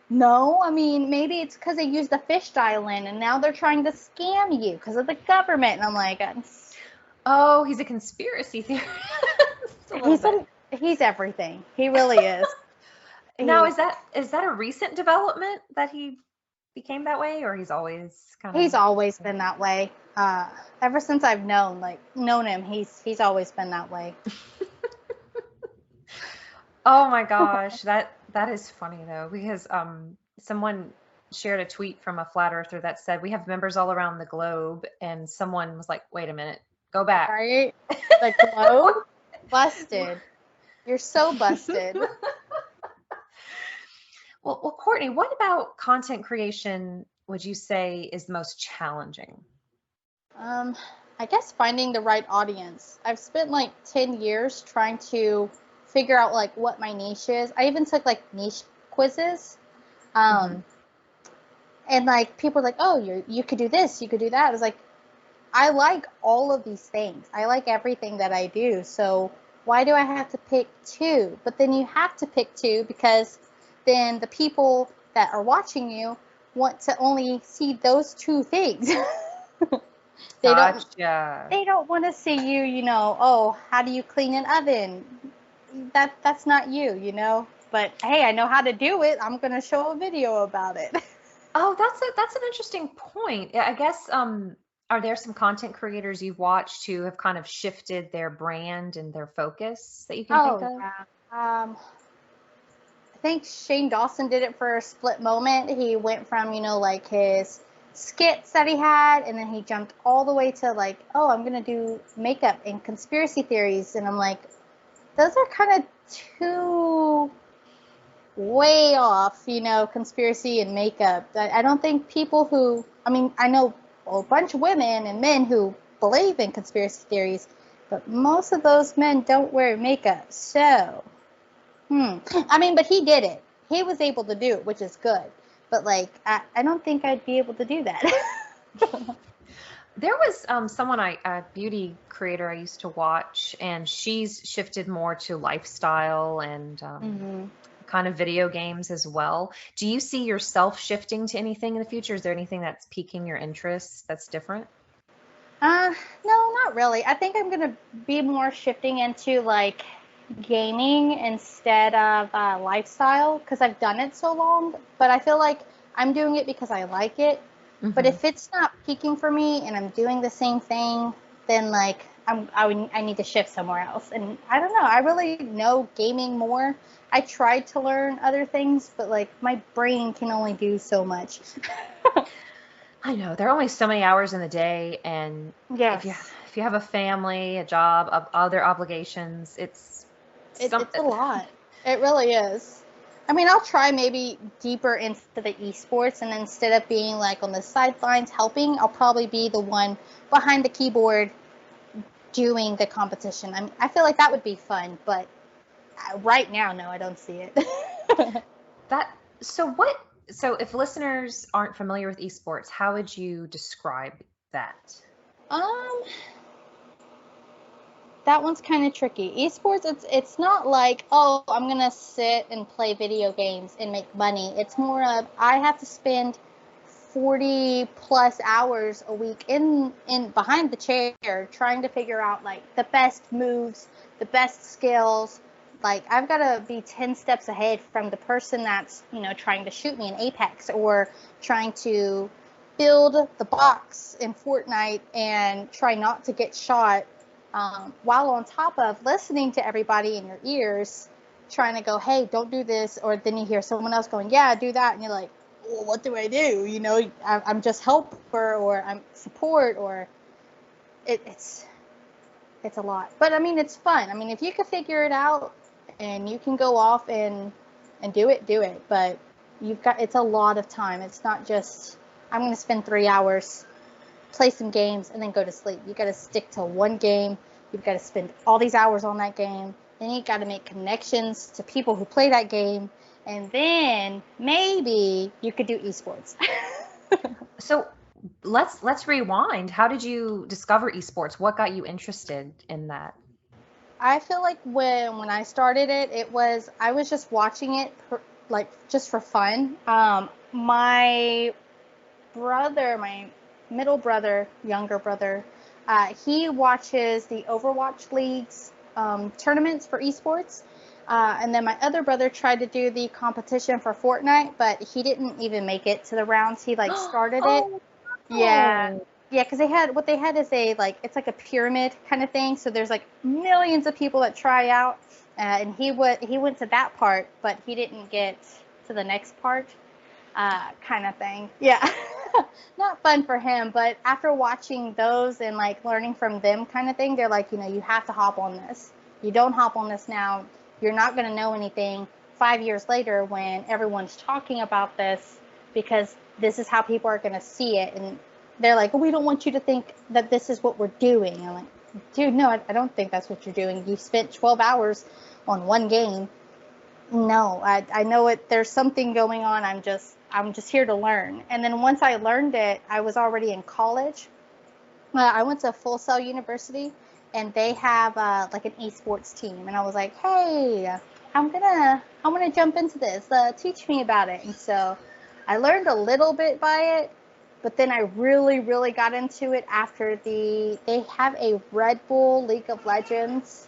no. I mean, maybe it's because they used the fisheye lens, and now they're trying to scam you because of the government. And I'm like,
oh, he's a conspiracy theorist.
He's everything. He really is.
Now, is that a recent development that he became that way, or he's always
been that way. Ever since I've known him, he's always been that way.
Oh my gosh, that is funny though, because someone shared a tweet from a flat earther that said we have members all around the globe, and someone was like, wait a minute, go back.
Right? The globe? Busted. You're so busted.
Well, Courtney, what about content creation would you say is the most challenging?
I guess finding the right audience. I've spent like 10 years trying to figure out like what my niche is. I even took like niche quizzes. And like people are like, oh, you could do this, you could do that. I was like, I like all of these things. I like everything that I do. So why do I have to pick two? But then you have to pick two because then the people that are watching you want to only see those two things. They don't want to see you, oh, how do you clean an oven? That's not you. But hey, I know how to do it. I'm going to show a video about it.
Oh, that's an interesting point. Yeah, I guess are there some content creators you've watched who have kind of shifted their brand and their focus that you can think of?
Yeah. I think Shane Dawson did it for a split moment. He went from, like his skits that he had, and then he jumped all the way to like, oh, I'm going to do makeup and conspiracy theories. And I'm like, those are kind of two way off, conspiracy and makeup. I don't think people I know a bunch of women and men who believe in conspiracy theories, but most of those men don't wear makeup. So, but he did it. He was able to do it, which is good. But like, I don't think I'd be able to do that.
There was someone a beauty creator I used to watch, and she's shifted more to lifestyle and kind of video games as well. Do you see yourself shifting to anything in the future? Is there anything that's piquing your interest that's different?
No, not really. I think I'm gonna be more shifting into like gaming instead of lifestyle, because I've done it so long. But I feel like I'm doing it because I like it. But if it's not peaking for me and I'm doing the same thing, then like I need to shift somewhere else. And I don't know. I really know gaming more. I tried to learn other things, but like my brain can only do so much.
I know there are only so many hours in the day, and if you have a family, a job, other obligations, it's
a lot. It really is. I mean, I'll try maybe deeper into the eSports, and instead of being like on the sidelines helping, I'll probably be the one behind the keyboard doing the competition. I feel like that would be fun, but right now, no, I don't see it.
So if listeners aren't familiar with eSports, how would you describe that?
That one's kind of tricky. Esports, it's not like, oh, I'm going to sit and play video games and make money. It's more of, I have to spend 40 plus hours a week in behind the chair trying to figure out like the best moves, the best skills. Like I've got to be 10 steps ahead from the person that's, trying to shoot me in Apex or trying to build the box in Fortnite and try not to get shot, while on top of listening to everybody in your ears trying to go, hey, don't do this. Or then you hear someone else going, yeah, do that. And you're like, well, what do I do? I'm just helper or I'm support or it's a lot. But I mean, it's fun. I mean, if you can figure it out and you can go off and do it, do it. But it's a lot of time. It's not just, I'm going to spend 3 hours, play some games, and then go to sleep. You got to stick to one game. You've got to spend all these hours on that game. Then you got to make connections to people who play that game. And then maybe you could do eSports.
So let's rewind. How did you discover eSports? What got you interested in that?
I feel like when I started it, I was just watching it just for fun. My brother, my middle brother, younger brother, he watches the Overwatch League's tournaments for eSports. And then my other brother tried to do the competition for Fortnite, but he didn't even make it to the rounds. He started it. Yeah. Yeah, because what they had is it's like a pyramid kind of thing. So there's like millions of people that try out. And he went to that part, but he didn't get to the next part, kind of thing. Yeah. Not fun for him, but after watching those and learning from them kind of thing, they're like, you have to hop on this. You don't hop on this now, you're not going to know anything 5 years later when everyone's talking about this, because this is how people are going to see it. And they're like, we don't want you to think that this is what we're doing. I'm like, dude, no, I don't think that's what you're doing. You spent 12 hours on one game. No, I know it. There's something going on. I'm just here to learn. And then once I learned it, I was already in college. I went to Full Sail University, and they have an esports team. And I was like, hey, I'm gonna jump into this. Teach me about it. And so I learned a little bit by it, but then I really, really got into it after they have a Red Bull League of Legends.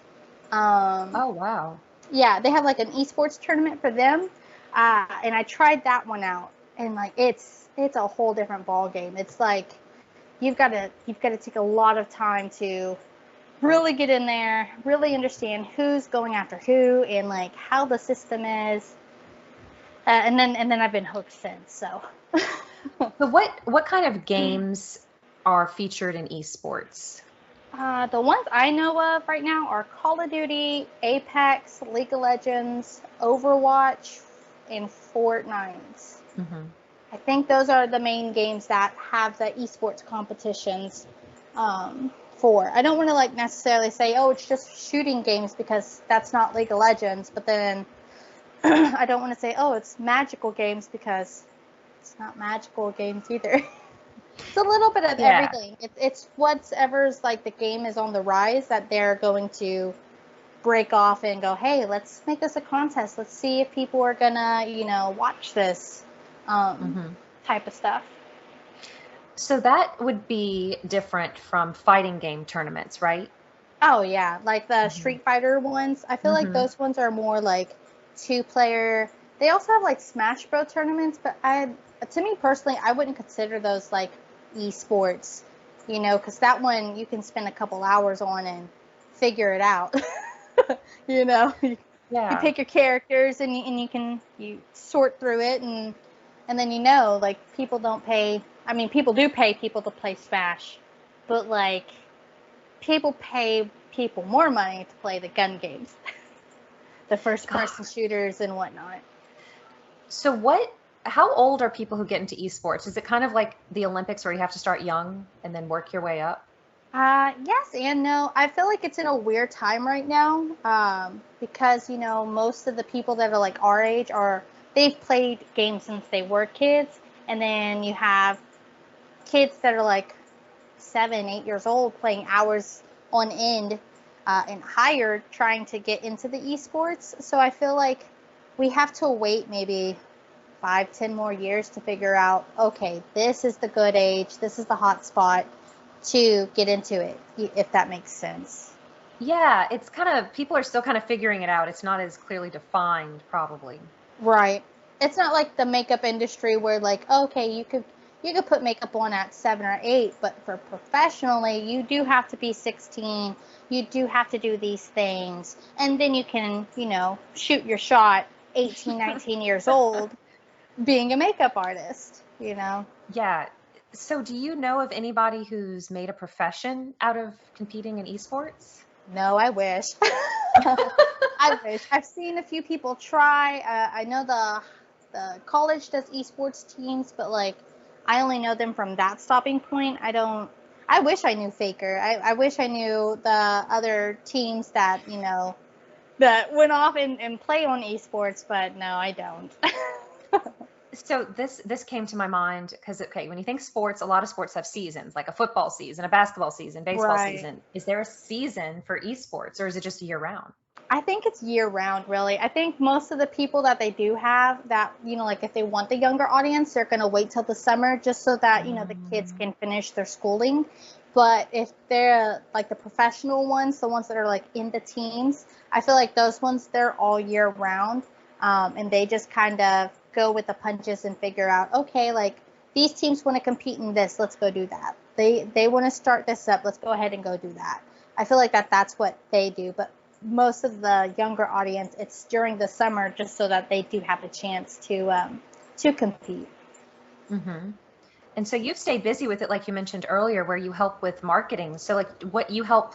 Oh, wow.
Yeah, they have an esports tournament for them, and I tried that one out, and it's a whole different ball game. It's you've got to take a lot of time to really get in there, really understand who's going after who, and how the system is, and then I've been hooked since. So,
So what kind of games are featured in esports?
The ones I know of right now are Call of Duty, Apex, League of Legends, Overwatch, and Fortnite.
Mm-hmm.
I think those are the main games that have the esports competitions for. I don't want to necessarily say, oh, it's just shooting games, because that's not League of Legends. But then I don't want to say, oh, it's magical games, because it's not magical games either. It's a little bit of everything. It's whatever's the game is on the rise that they're going to break off and go, hey, let's make this a contest. Let's see if people are gonna, watch this type of stuff.
So that would be different from fighting game tournaments, right?
Oh yeah, the Street Fighter ones. I feel like those ones are more 2-player. They also have Smash Bros tournaments, but to me personally, I wouldn't consider those esports, because that one you can spend a couple hours on and figure it out.
Yeah.
You pick your characters and you sort through it, and then people don't pay. I mean, people do pay people to play Smash, but people pay people more money to play the gun games, the first person shooters and whatnot.
So how old are people who get into esports? Is it kind of like the Olympics where you have to start young and then work your way up?
Yes and no. I feel like it's in a weird time right now, because, most of the people that are our age they've played games since they were kids. And then you have kids that are 7, 8 years old playing hours on end, and higher, trying to get into the esports. So I feel like we have to wait maybe 5-10 more years to figure out, okay, this is the good age, this is the hot spot to get into it, if that makes sense.
Yeah, it's kind of, people are still kind of figuring it out. It's not as clearly defined, probably.
Right. It's not like the makeup industry where like, okay, you could put makeup on at 7 or 8, but for professionally, you do have to be 16. You do have to do these things. And then you can, shoot your shot 18, 19 years old being a makeup artist.
Yeah. So do you know of anybody who's made a profession out of competing in esports?
No, I wish. I wish. I've seen a few people try. I know the college does esports teams, but like I only know them from that stopping point. I wish I knew Faker. I wish I knew the other teams that that went off and play on esports, but no, I don't.
So this came to my mind because, okay, when you think sports, a lot of sports have seasons, like a football season, a basketball season, baseball
Right.
season. Is there a season for esports, or is it just year round?
I think it's year round, really. I think most of the people that they do have that, like if they want the younger audience, they're going to wait till the summer just so that, the kids can finish their schooling. But if they're like the professional ones, the ones that are like in the teams, I feel like those ones, they're all year round. And they just kind of go with the punches and figure out, okay, like these teams want to compete in this, let's go do that. They want to start this up, let's go ahead and go do that. I feel like that's what they do. But most of the younger audience, it's during the summer just so that they do have a chance to compete.
Mm-hmm. And so you've stayed busy with it, like you mentioned earlier, where you help with marketing. So like what you help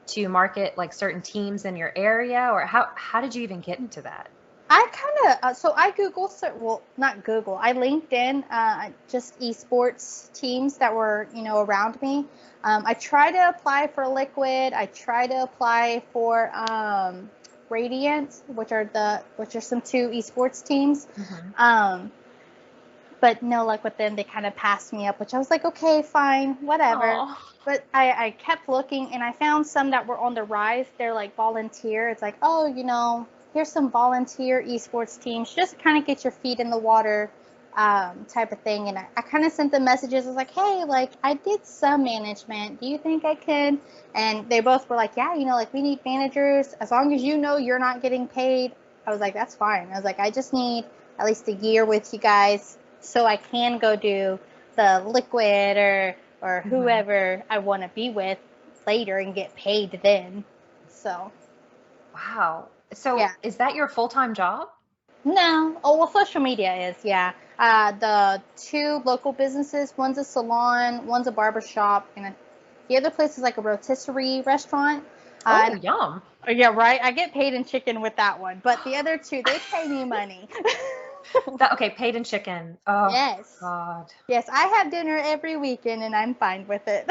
to market like certain teams in your area, or how did you even get into that?
I kind of, so I Googled, well, not Google, I LinkedIn just esports teams that were, around me. I tried to apply for Liquid. I tried to apply for Radiant, which are some 2 esports teams.
Mm-hmm.
But no luck with them. They kind of passed me up, which I was like, okay, fine, whatever.
Aww.
But I kept looking, and I found some that were on the rise. They're like volunteer. It's like, oh, here's some volunteer esports teams, just kind of get your feet in the water type of thing. And I kind of sent them messages. I was like, hey, like I did some management. Do you think I could? And they both were like, yeah, like we need managers. As long as you're not getting paid. I was like, that's fine. I was like, I just need at least a year with you guys so I can go do the Liquid or whoever I want to be with later and get paid then. So.
Wow. So
Yeah.
is that your full-time job?
No. Oh, well, social media is, yeah. The 2 local businesses, one's a salon, one's a barber shop, and the other place is like a rotisserie restaurant.
Oh, yum.
Yeah, right. I get paid in chicken with that one, but the other 2, they pay me money.
Okay, paid in chicken. Oh,
Yes.
God.
Yes, I have dinner every weekend, and I'm fine with it.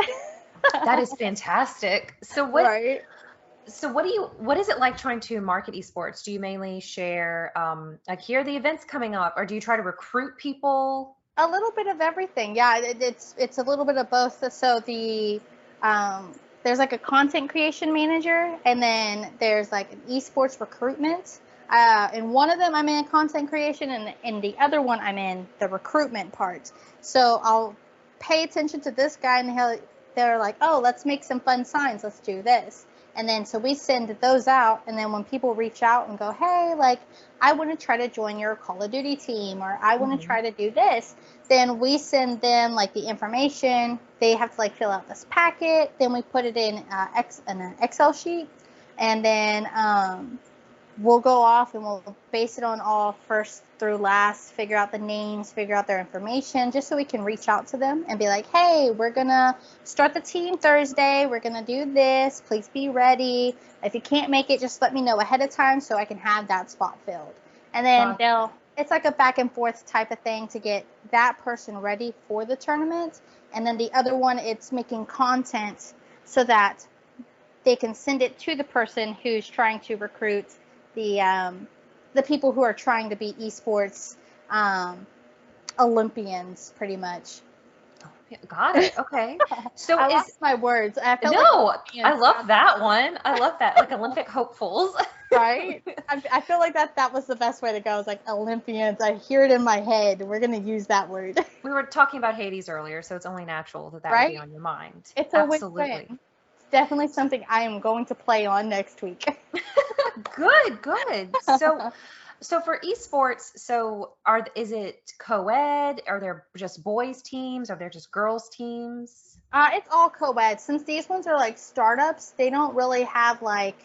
That is fantastic. So what?
Right.
So what is it like trying to market esports? Do you mainly share, like here are the events coming up, or do you try to recruit people?
A little bit of everything. Yeah, it's a little bit of both. So there's like a content creation manager, and then there's like an esports recruitment. And one of them I'm in content creation, and in the other one I'm in the recruitment part. So I'll pay attention to this guy, and they're like, oh, let's make some fun signs. Let's do this. And then so we send those out, and then when people reach out and go, hey, like I want to try to join your Call of Duty team, or I want to try to do this, then we send them like the information. They have to like fill out this packet. Then we put it in an Excel sheet, and then we'll go off and we'll base it on all first through last, figure out the names, figure out their information, just so we can reach out to them and be like, hey, we're going to start the team Thursday. We're going to do this. Please be ready. If you can't make it, just let me know ahead of time so I can have that spot filled. And then it's like a back and forth type of thing to get that person ready for the tournament. And then the other one, it's making content so that they can send it to the person who's trying to recruit the people who are trying to be esports Olympians, pretty much.
Got it. Okay. So
lost my words.
I love that one. I love that, like Olympic hopefuls.
Right? I feel like that was the best way to go. It's like Olympians. I hear it in my head. We're going to use that word.
We were talking about Hades earlier, so it's only natural that would be
Right?
on your mind.
It's a
Absolutely.
win-win. It's definitely something I am going to play on next week.
Good. So for esports, is it co-ed? Are there just boys teams? Are there just girls teams?
It's all co-ed. Since these ones are like startups, they don't really have like,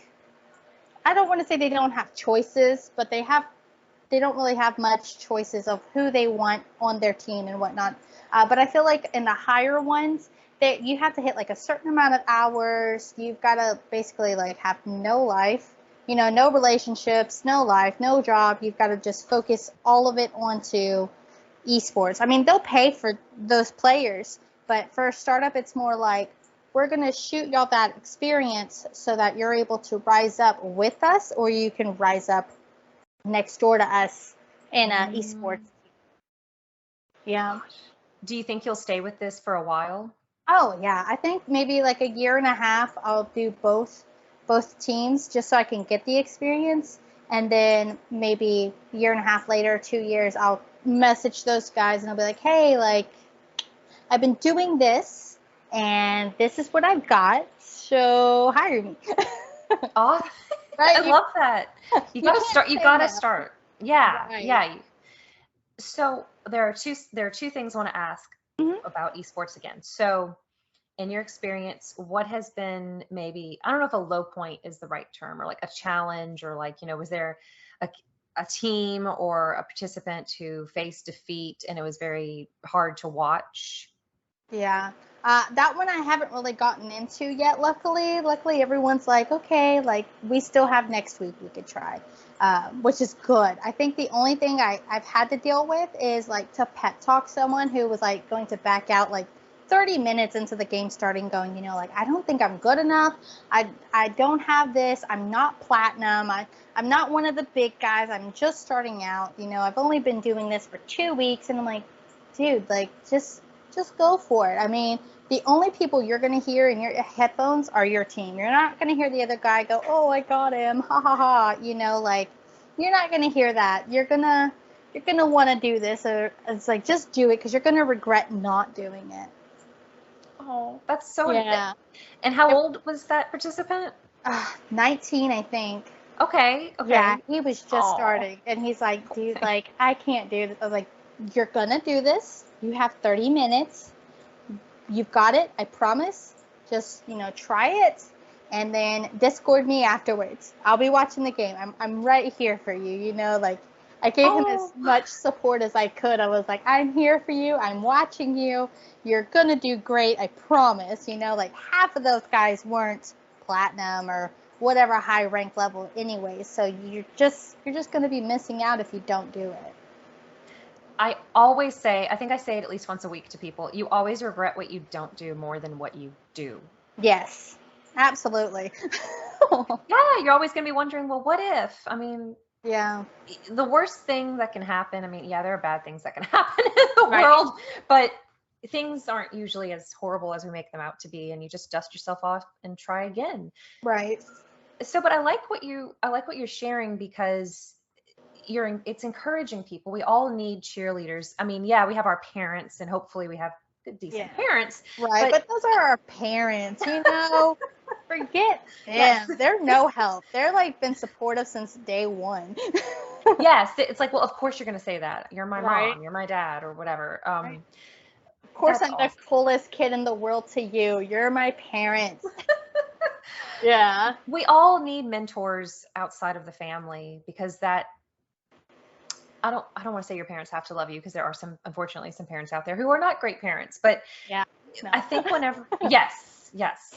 I don't want to say they don't have choices, but they don't really have much choices of who they want on their team and whatnot. But I feel like in the higher ones, that you have to hit like a certain amount of hours. You've got to basically like have no life, no relationships, no life, no job. You've got to just focus all of it onto esports. I mean, they'll pay for those players, but for a startup, it's more like, we're going to shoot y'all that experience so that you're able to rise up with us, or you can rise up next door to us in esports. Yeah.
Do you think you'll stay with this for a while?
Oh yeah, I think maybe like a year and a half I'll do both teams just so I can get the experience, and then maybe a year and a half later, 2 years, I'll message those guys and I'll be like, hey, like, I've been doing this and this is what I've got, so hire me.
Oh,
Right?
I love that. You got to start. You got to start. Yeah,
Right.
yeah. So there are two things I want to ask about esports again. So, in your experience, what has been, maybe, I don't know if a low point is the right term, or like a challenge, or like, was there a team or a participant who faced defeat and it was very hard to watch?
Yeah. That one I haven't really gotten into yet, luckily. Luckily, everyone's like, okay, like, we still have next week we could try, which is good. I think the only thing I've had to deal with is, like, to pet talk someone who was, like, going to back out, like, 30 minutes into the game starting, going, like, I don't think I'm good enough. I don't have this. I'm not platinum. I'm not one of the big guys. I'm just starting out. I've only been doing this for 2 weeks. And I'm like, dude, like, just go for it. I mean, the only people you're going to hear in your headphones are your team. You're not going to hear the other guy go, oh, I got him, ha ha ha. Like, you're not going to hear that. You're going to want to do this, or it's like, just do it, because you're going to regret not doing it.
Oh, that's so.
Yeah.
And how old was that participant?
19, I think.
Okay.
Yeah, he was just starting, and he's like, dude, like, I can't do this. I was like, you're going to do this. You have 30 minutes. You've got it. I promise. Just, try it, and then Discord me afterwards. I'll be watching the game. I'm right here for you. Like, I gave him as much support as I could. I was like, I'm here for you. I'm watching you. You're going to do great. I promise. Like, half of those guys weren't platinum or whatever high rank level anyway. So you're just going to be missing out if you don't do it.
I always say, I think I say it at least once a week to people, you always regret what you don't do more than what you do.
Yes, absolutely.
Yeah, you're always going to be wondering, well, what if? I mean,
yeah.
The worst thing that can happen, I mean, yeah, there are bad things that can happen in the world, but things aren't usually as horrible as we make them out to be, and you just dust yourself off and try again.
Right.
So, but I like what you're sharing, because it's encouraging people. We all need cheerleaders. I mean, yeah, we have our parents, and hopefully we have good, decent parents.
Right, but those are our parents, Forget them. Yes. They're no help. They're like been supportive since day one.
Yes, it's like, well, of course you're going to say that. You're my mom, you're my dad, or whatever.
Right. Of course, I'm the coolest kid in the world to you. You're my parents. Yeah.
We all need mentors outside of the family, because that, I don't want to say your parents have to love you, because there are unfortunately some parents out there who are not great parents, but
yeah, no.
I think whenever, yes,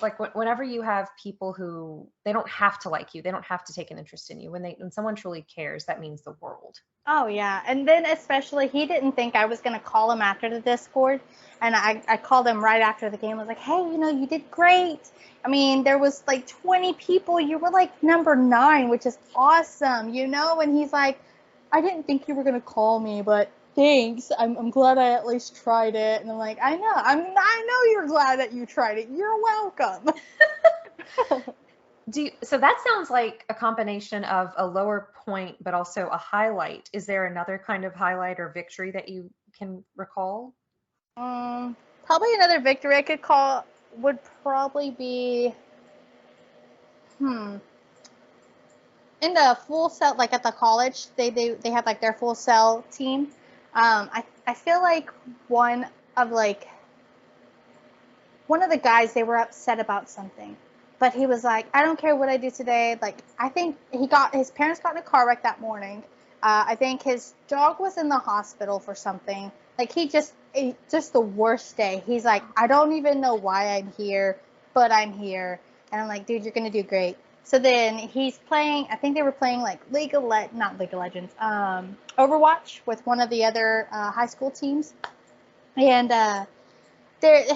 like whenever you have people who, they don't have to like you, they don't have to take an interest in you. When someone truly cares, that means the world.
Oh yeah, and then especially, he didn't think I was gonna call him after the Discord, and I called him right after the game. I was like, hey, you did great. I mean, there was like 20 people. You were like number 9, which is awesome, And he's like, I didn't think you were gonna call me, but thanks. I'm glad I at least tried it. And I'm like, I know you're glad that you tried it. You're welcome.
So that sounds like a combination of a lower point, but also a highlight. Is there another kind of highlight or victory that you can recall?
Probably another victory I could call would probably be, in the full cell, like at the college, they have like their full cell team. I feel like of like one of the guys, they were upset about something, but he was like, I don't care what I do today. Like, I think his parents got in a car wreck that morning. I think his dog was in the hospital for something. Like, just the worst day. He's like, I don't even know why I'm here, but I'm here. And I'm like, dude, you're going to do great. So then he's playing, I think they were playing like not League of Legends, Overwatch with one of the other high school teams. And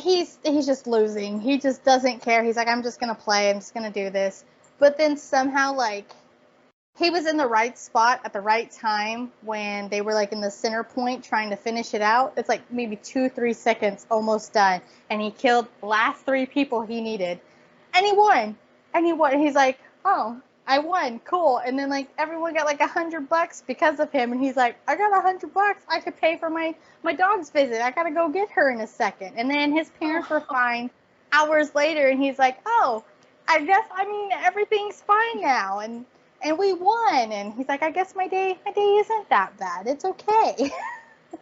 he's just losing. He just doesn't care. He's like, I'm just gonna play. I'm just gonna do this. But then somehow, like, he was in the right spot at the right time when they were like in the center point trying to finish it out. It's like maybe 2-3 seconds, almost done, and he killed the last 3 people he needed, and he won. And he's like, oh, I won, cool. And then like everyone got like $100 because of him, and he's like, I got $100. I could pay for my dog's visit. I gotta go get her in a second. And then his parents were fine hours later, and he's like, oh, I mean everything's fine now, and we won. And he's like, I guess my day isn't that bad. It's okay.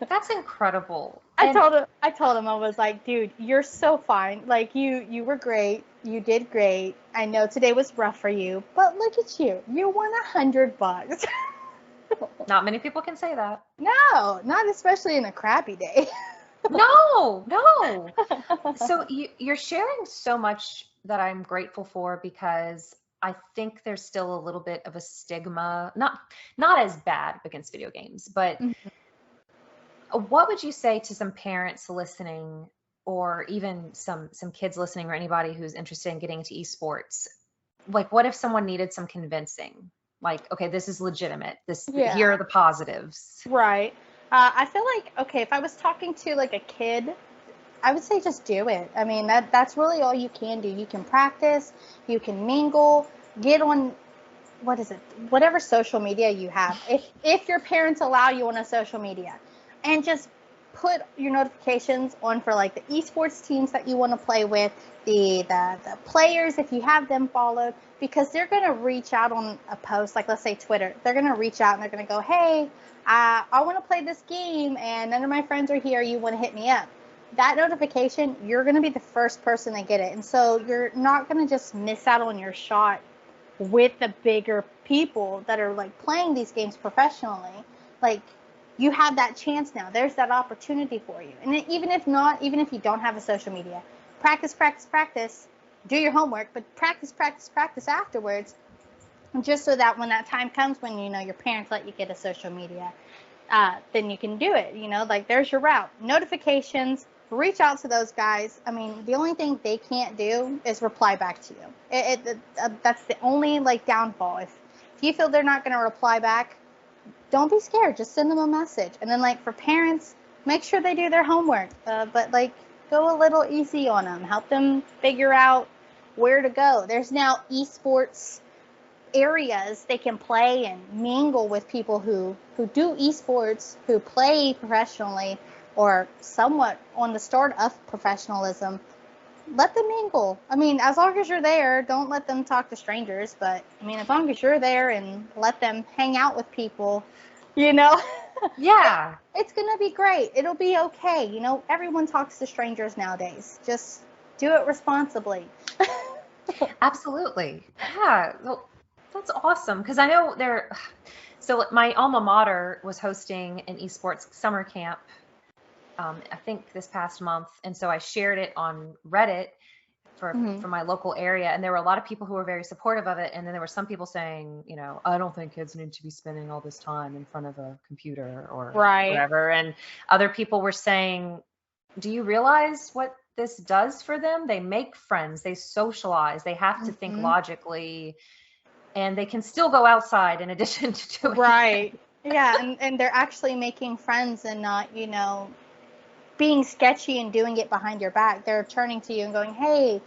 That's incredible.
I told him, I was like, dude, you're so fine. Like, you were great. You did great. I know today was rough for you, but look at you. You won $100.
Not many people can say that.
No, not especially in a crappy day.
No. So you're sharing so much that I'm grateful for, because I think there's still a little bit of a stigma, not as bad against video games, but what would you say to some parents listening, or even some kids listening, or anybody who's interested in getting into esports? Like, what if someone needed some convincing? Like, okay, this is legitimate. Here are the positives.
Right. I feel like, okay, if I was talking to like a kid, I would say just do it. I mean, that's really all you can do. You can practice, you can mingle, get on, whatever social media you have. If your parents allow you on a social media, and just put your notifications on for like the esports teams that you want to play with, the players, if you have them followed, because they're going to reach out on a post, like let's say Twitter. They're going to reach out and they're going to go, hey, I want to play this game and none of my friends are here. You want to hit me up? That notification, you're going to be the first person to get it. And so you're not going to just miss out on your shot with the bigger people that are like playing these games professionally. Like, you have that chance now. There's that opportunity for you. And even if you don't have a social media, practice, do your homework, but practice afterwards, just so that when that time comes when, your parents let you get a social media, then you can do it. Like, there's your route. Notifications, reach out to those guys. I mean, the only thing they can't do is reply back to you. That's the only, like, downfall. If you feel they're not going to reply back, don't be scared. Just send them a message. And then, like, for parents, make sure they do their homework. But, like, go a little easy on them. Help them figure out where to go. There's now esports areas they can play and mingle with people who do esports, who play professionally or somewhat on the start of professionalism. Let them mingle. I mean, as long as you're there, don't let them talk to strangers. But, I mean, as long as you're there and let them hang out with people,
Yeah.
it's going to be great. It'll be okay. Everyone talks to strangers nowadays. Just do it responsibly.
Absolutely. Yeah. Well, that's awesome. Because I know so my alma mater was hosting an esports summer camp, I think this past month. And so I shared it on Reddit for my local area. And there were a lot of people who were very supportive of it. And then there were some people saying, I don't think kids need to be spending all this time in front of a computer or whatever. And other people were saying, do you realize what this does for them? They make friends, they socialize, they have to think logically, and they can still go outside in addition to doing
right. Yeah, and they're actually making friends and not, being sketchy and doing it behind your back. They're turning to you and going, hey,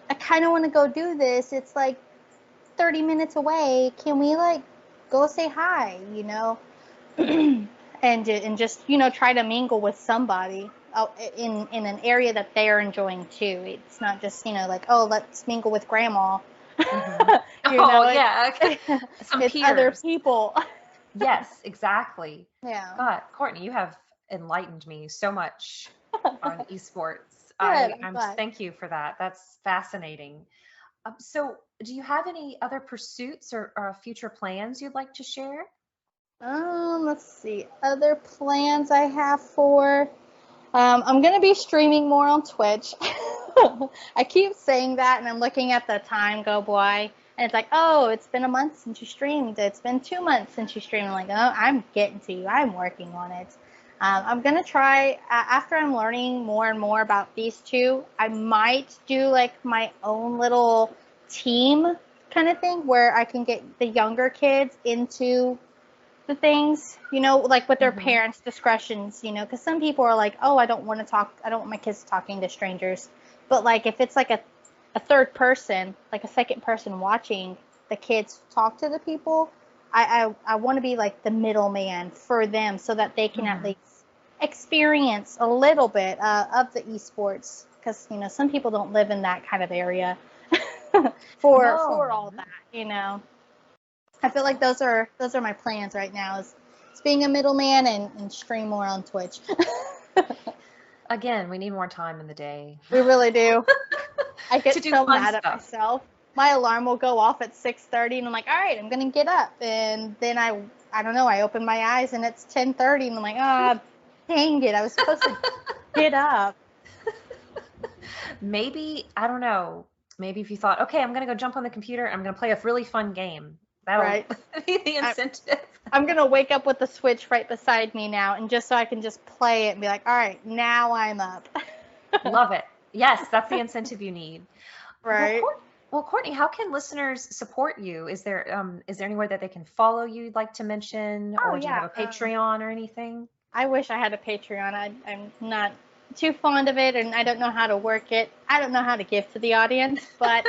I kind of want to go do this. It's like 30 minutes away. Can we like go say hi, you know? and just, you know, try to mingle with somebody in an area that they're enjoying too. It's not just, you know, like, oh, let's mingle with grandma.
Mm-hmm.
You know,
yeah. Some
it's
peers.
other people.
Yes, exactly.
Yeah.
God, Courtney, you have enlightened me so much on esports.
Good. I'm
I'm
glad.
thank you for that. That's fascinating. So, do you have any other pursuits or future plans you'd like to share?
Let's see. Other plans I have for. I'm gonna be streaming more on Twitch. I keep saying that, and I'm looking at the time go by, and it's like, oh, it's been a month since you streamed. It's been 2 months since you streamed. I'm like, oh, I'm getting to you. I'm working on it. I'm gonna try after I'm learning more and more about these two. I might do like my own little team kind of thing where I can get the younger kids into the things, you know, like with their
Mm-hmm.
parents' discretions, you know, because some people are like, oh, I don't want my kids talking to strangers. But like if it's like a third person, like a second person watching the kids talk to the people, I want to be like the middleman for them so that they can at
Mm-hmm.
least experience a little bit of the esports because, you know, some people don't live in that kind of area for
No.
all that, you know. I feel like those are my plans right now is being a middleman and stream more on Twitch.
Again, we need more time in the day
We really do. I
to
get
do
so
fun
mad at
stuff.
myself. My alarm will go off at 6:30 and I'm like, all right, I'm gonna get up. And then I don't know, I open my eyes and it's 10:30 and I'm like, ah, dang it, I was supposed to get up.
Maybe, I don't know, maybe if you thought, okay, I'm going to go jump on the computer, I'm going to play a really fun game. That'll
Right.
be the incentive.
I'm gonna wake up with the Switch right beside me now, and just so I can just play it and be like, all right, now I'm up.
Love it. Yes, that's the incentive you need. Well,
Right.
Courtney, how can listeners support you? Is there anywhere that they can follow you you'd like to mention,
Oh
or do you have
yeah.
a Patreon or anything?
I wish I had a Patreon. I'm not too fond of it, and I don't know how to work it. I don't know how to give to the audience, but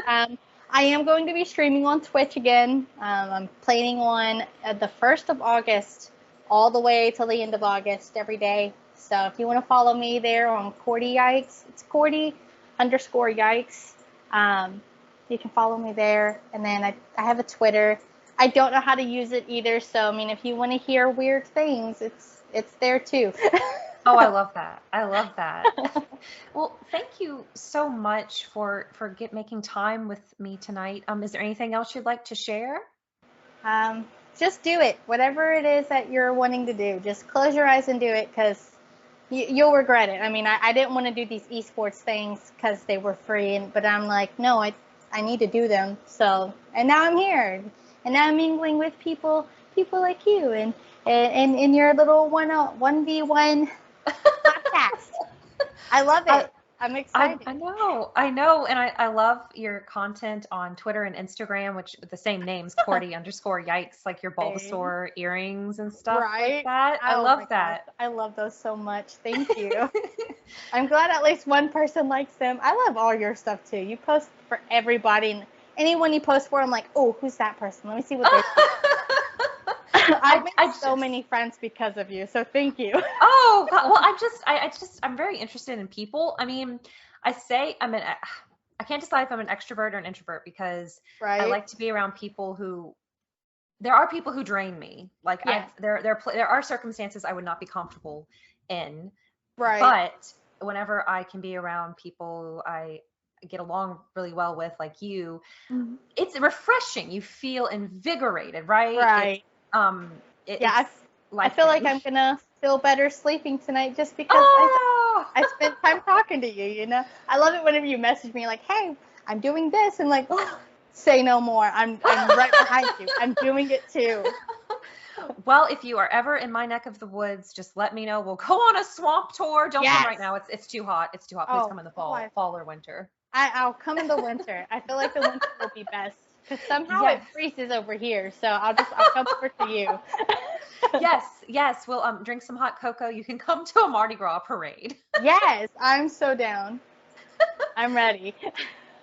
I am going to be streaming on Twitch again. I'm planning on the 1st of August all the way till the end of August every day. So if you want to follow me there on Courty Yikes, it's Courty_Yikes. You can follow me there, and then I have a Twitter. I don't know how to use it either, so I mean, if you want to hear weird things, it's there too.
Oh, I love that. I love that. Well, thank you so much for making time with me tonight. Is there anything else you'd like to share?
Just do it. Whatever it is that you're wanting to do, just close your eyes and do it because you'll regret it. I mean, I didn't want to do these esports things because they were free, but I'm like, no, I need to do them. So, and now I'm here, and now I'm mingling with people like you, and in your little 1v1 podcast. I love it. I'm excited.
I know, and I love your content on Twitter and Instagram, which with the same names, Courty_Yikes, like your Bulbasaur earrings and stuff like
Right?
that. I
Oh
love
my gosh,
that.
I love those so much. Thank you. I'm glad at least one person likes them. I love all your stuff too. You post for everybody, and anyone you post for, I'm like, oh, who's that person? Let me see what they. I've made so many friends because of you, so thank you.
Oh, God, well, I'm very interested in people. I mean, I can't decide if I'm an extrovert or an introvert because I
Right?
like to be around people there are people who drain me. Like
Yeah.
there are circumstances I would not be comfortable in,
Right.
but whenever I can be around people I get along really well with, like you,
Mhm.
it's refreshing. You feel invigorated, right?
Right. Yeah,
It's
I feel like
life-giving.
I'm gonna feel better sleeping tonight just because
Oh,
I spent time talking to you, you know? I love it whenever you message me like, hey, I'm doing this, and like, say no more. I'm right behind you. I'm doing it too.
well, if you are ever in my neck of the woods, just let me know. We'll go on a swamp tour. Don't come right
Yes.
now. It's too hot. It's too hot. Please
Oh,
come in the fall or winter.
I'll come in the winter. I feel like the winter will be best because somehow it
Yes.
freezes over here. So I'll come over to you.
Yes. We'll drink some hot cocoa. You can come to a Mardi Gras parade.
Yes, I'm so down. I'm ready.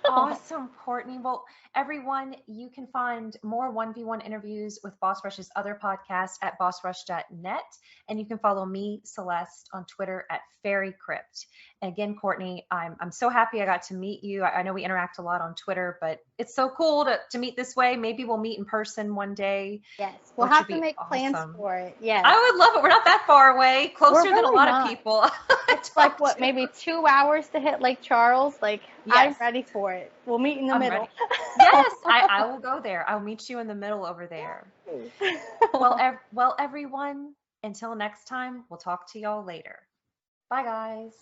Awesome, Courtney. Well, everyone, you can find more 1v1 interviews with Boss Rush's other podcast at bossrush.net. And you can follow me, Celeste, on Twitter at FairyCrypt. And again, Courtney, I'm so happy I got to meet you. I know we interact a lot on Twitter, but it's so cool to meet this way. Maybe we'll meet in person one day.
Yes, we'll have to make plans for it. Yes.
I would love it. We're not that far away, closer than a lot of people.
It's like, what, maybe 2 hours to hit Lake Charles? Like, yes. I'm ready for it. We'll meet in the middle.
Yes, I will go there. I'll meet you in the middle over there. Well, everyone, until next time, we'll talk to y'all later. Bye, guys.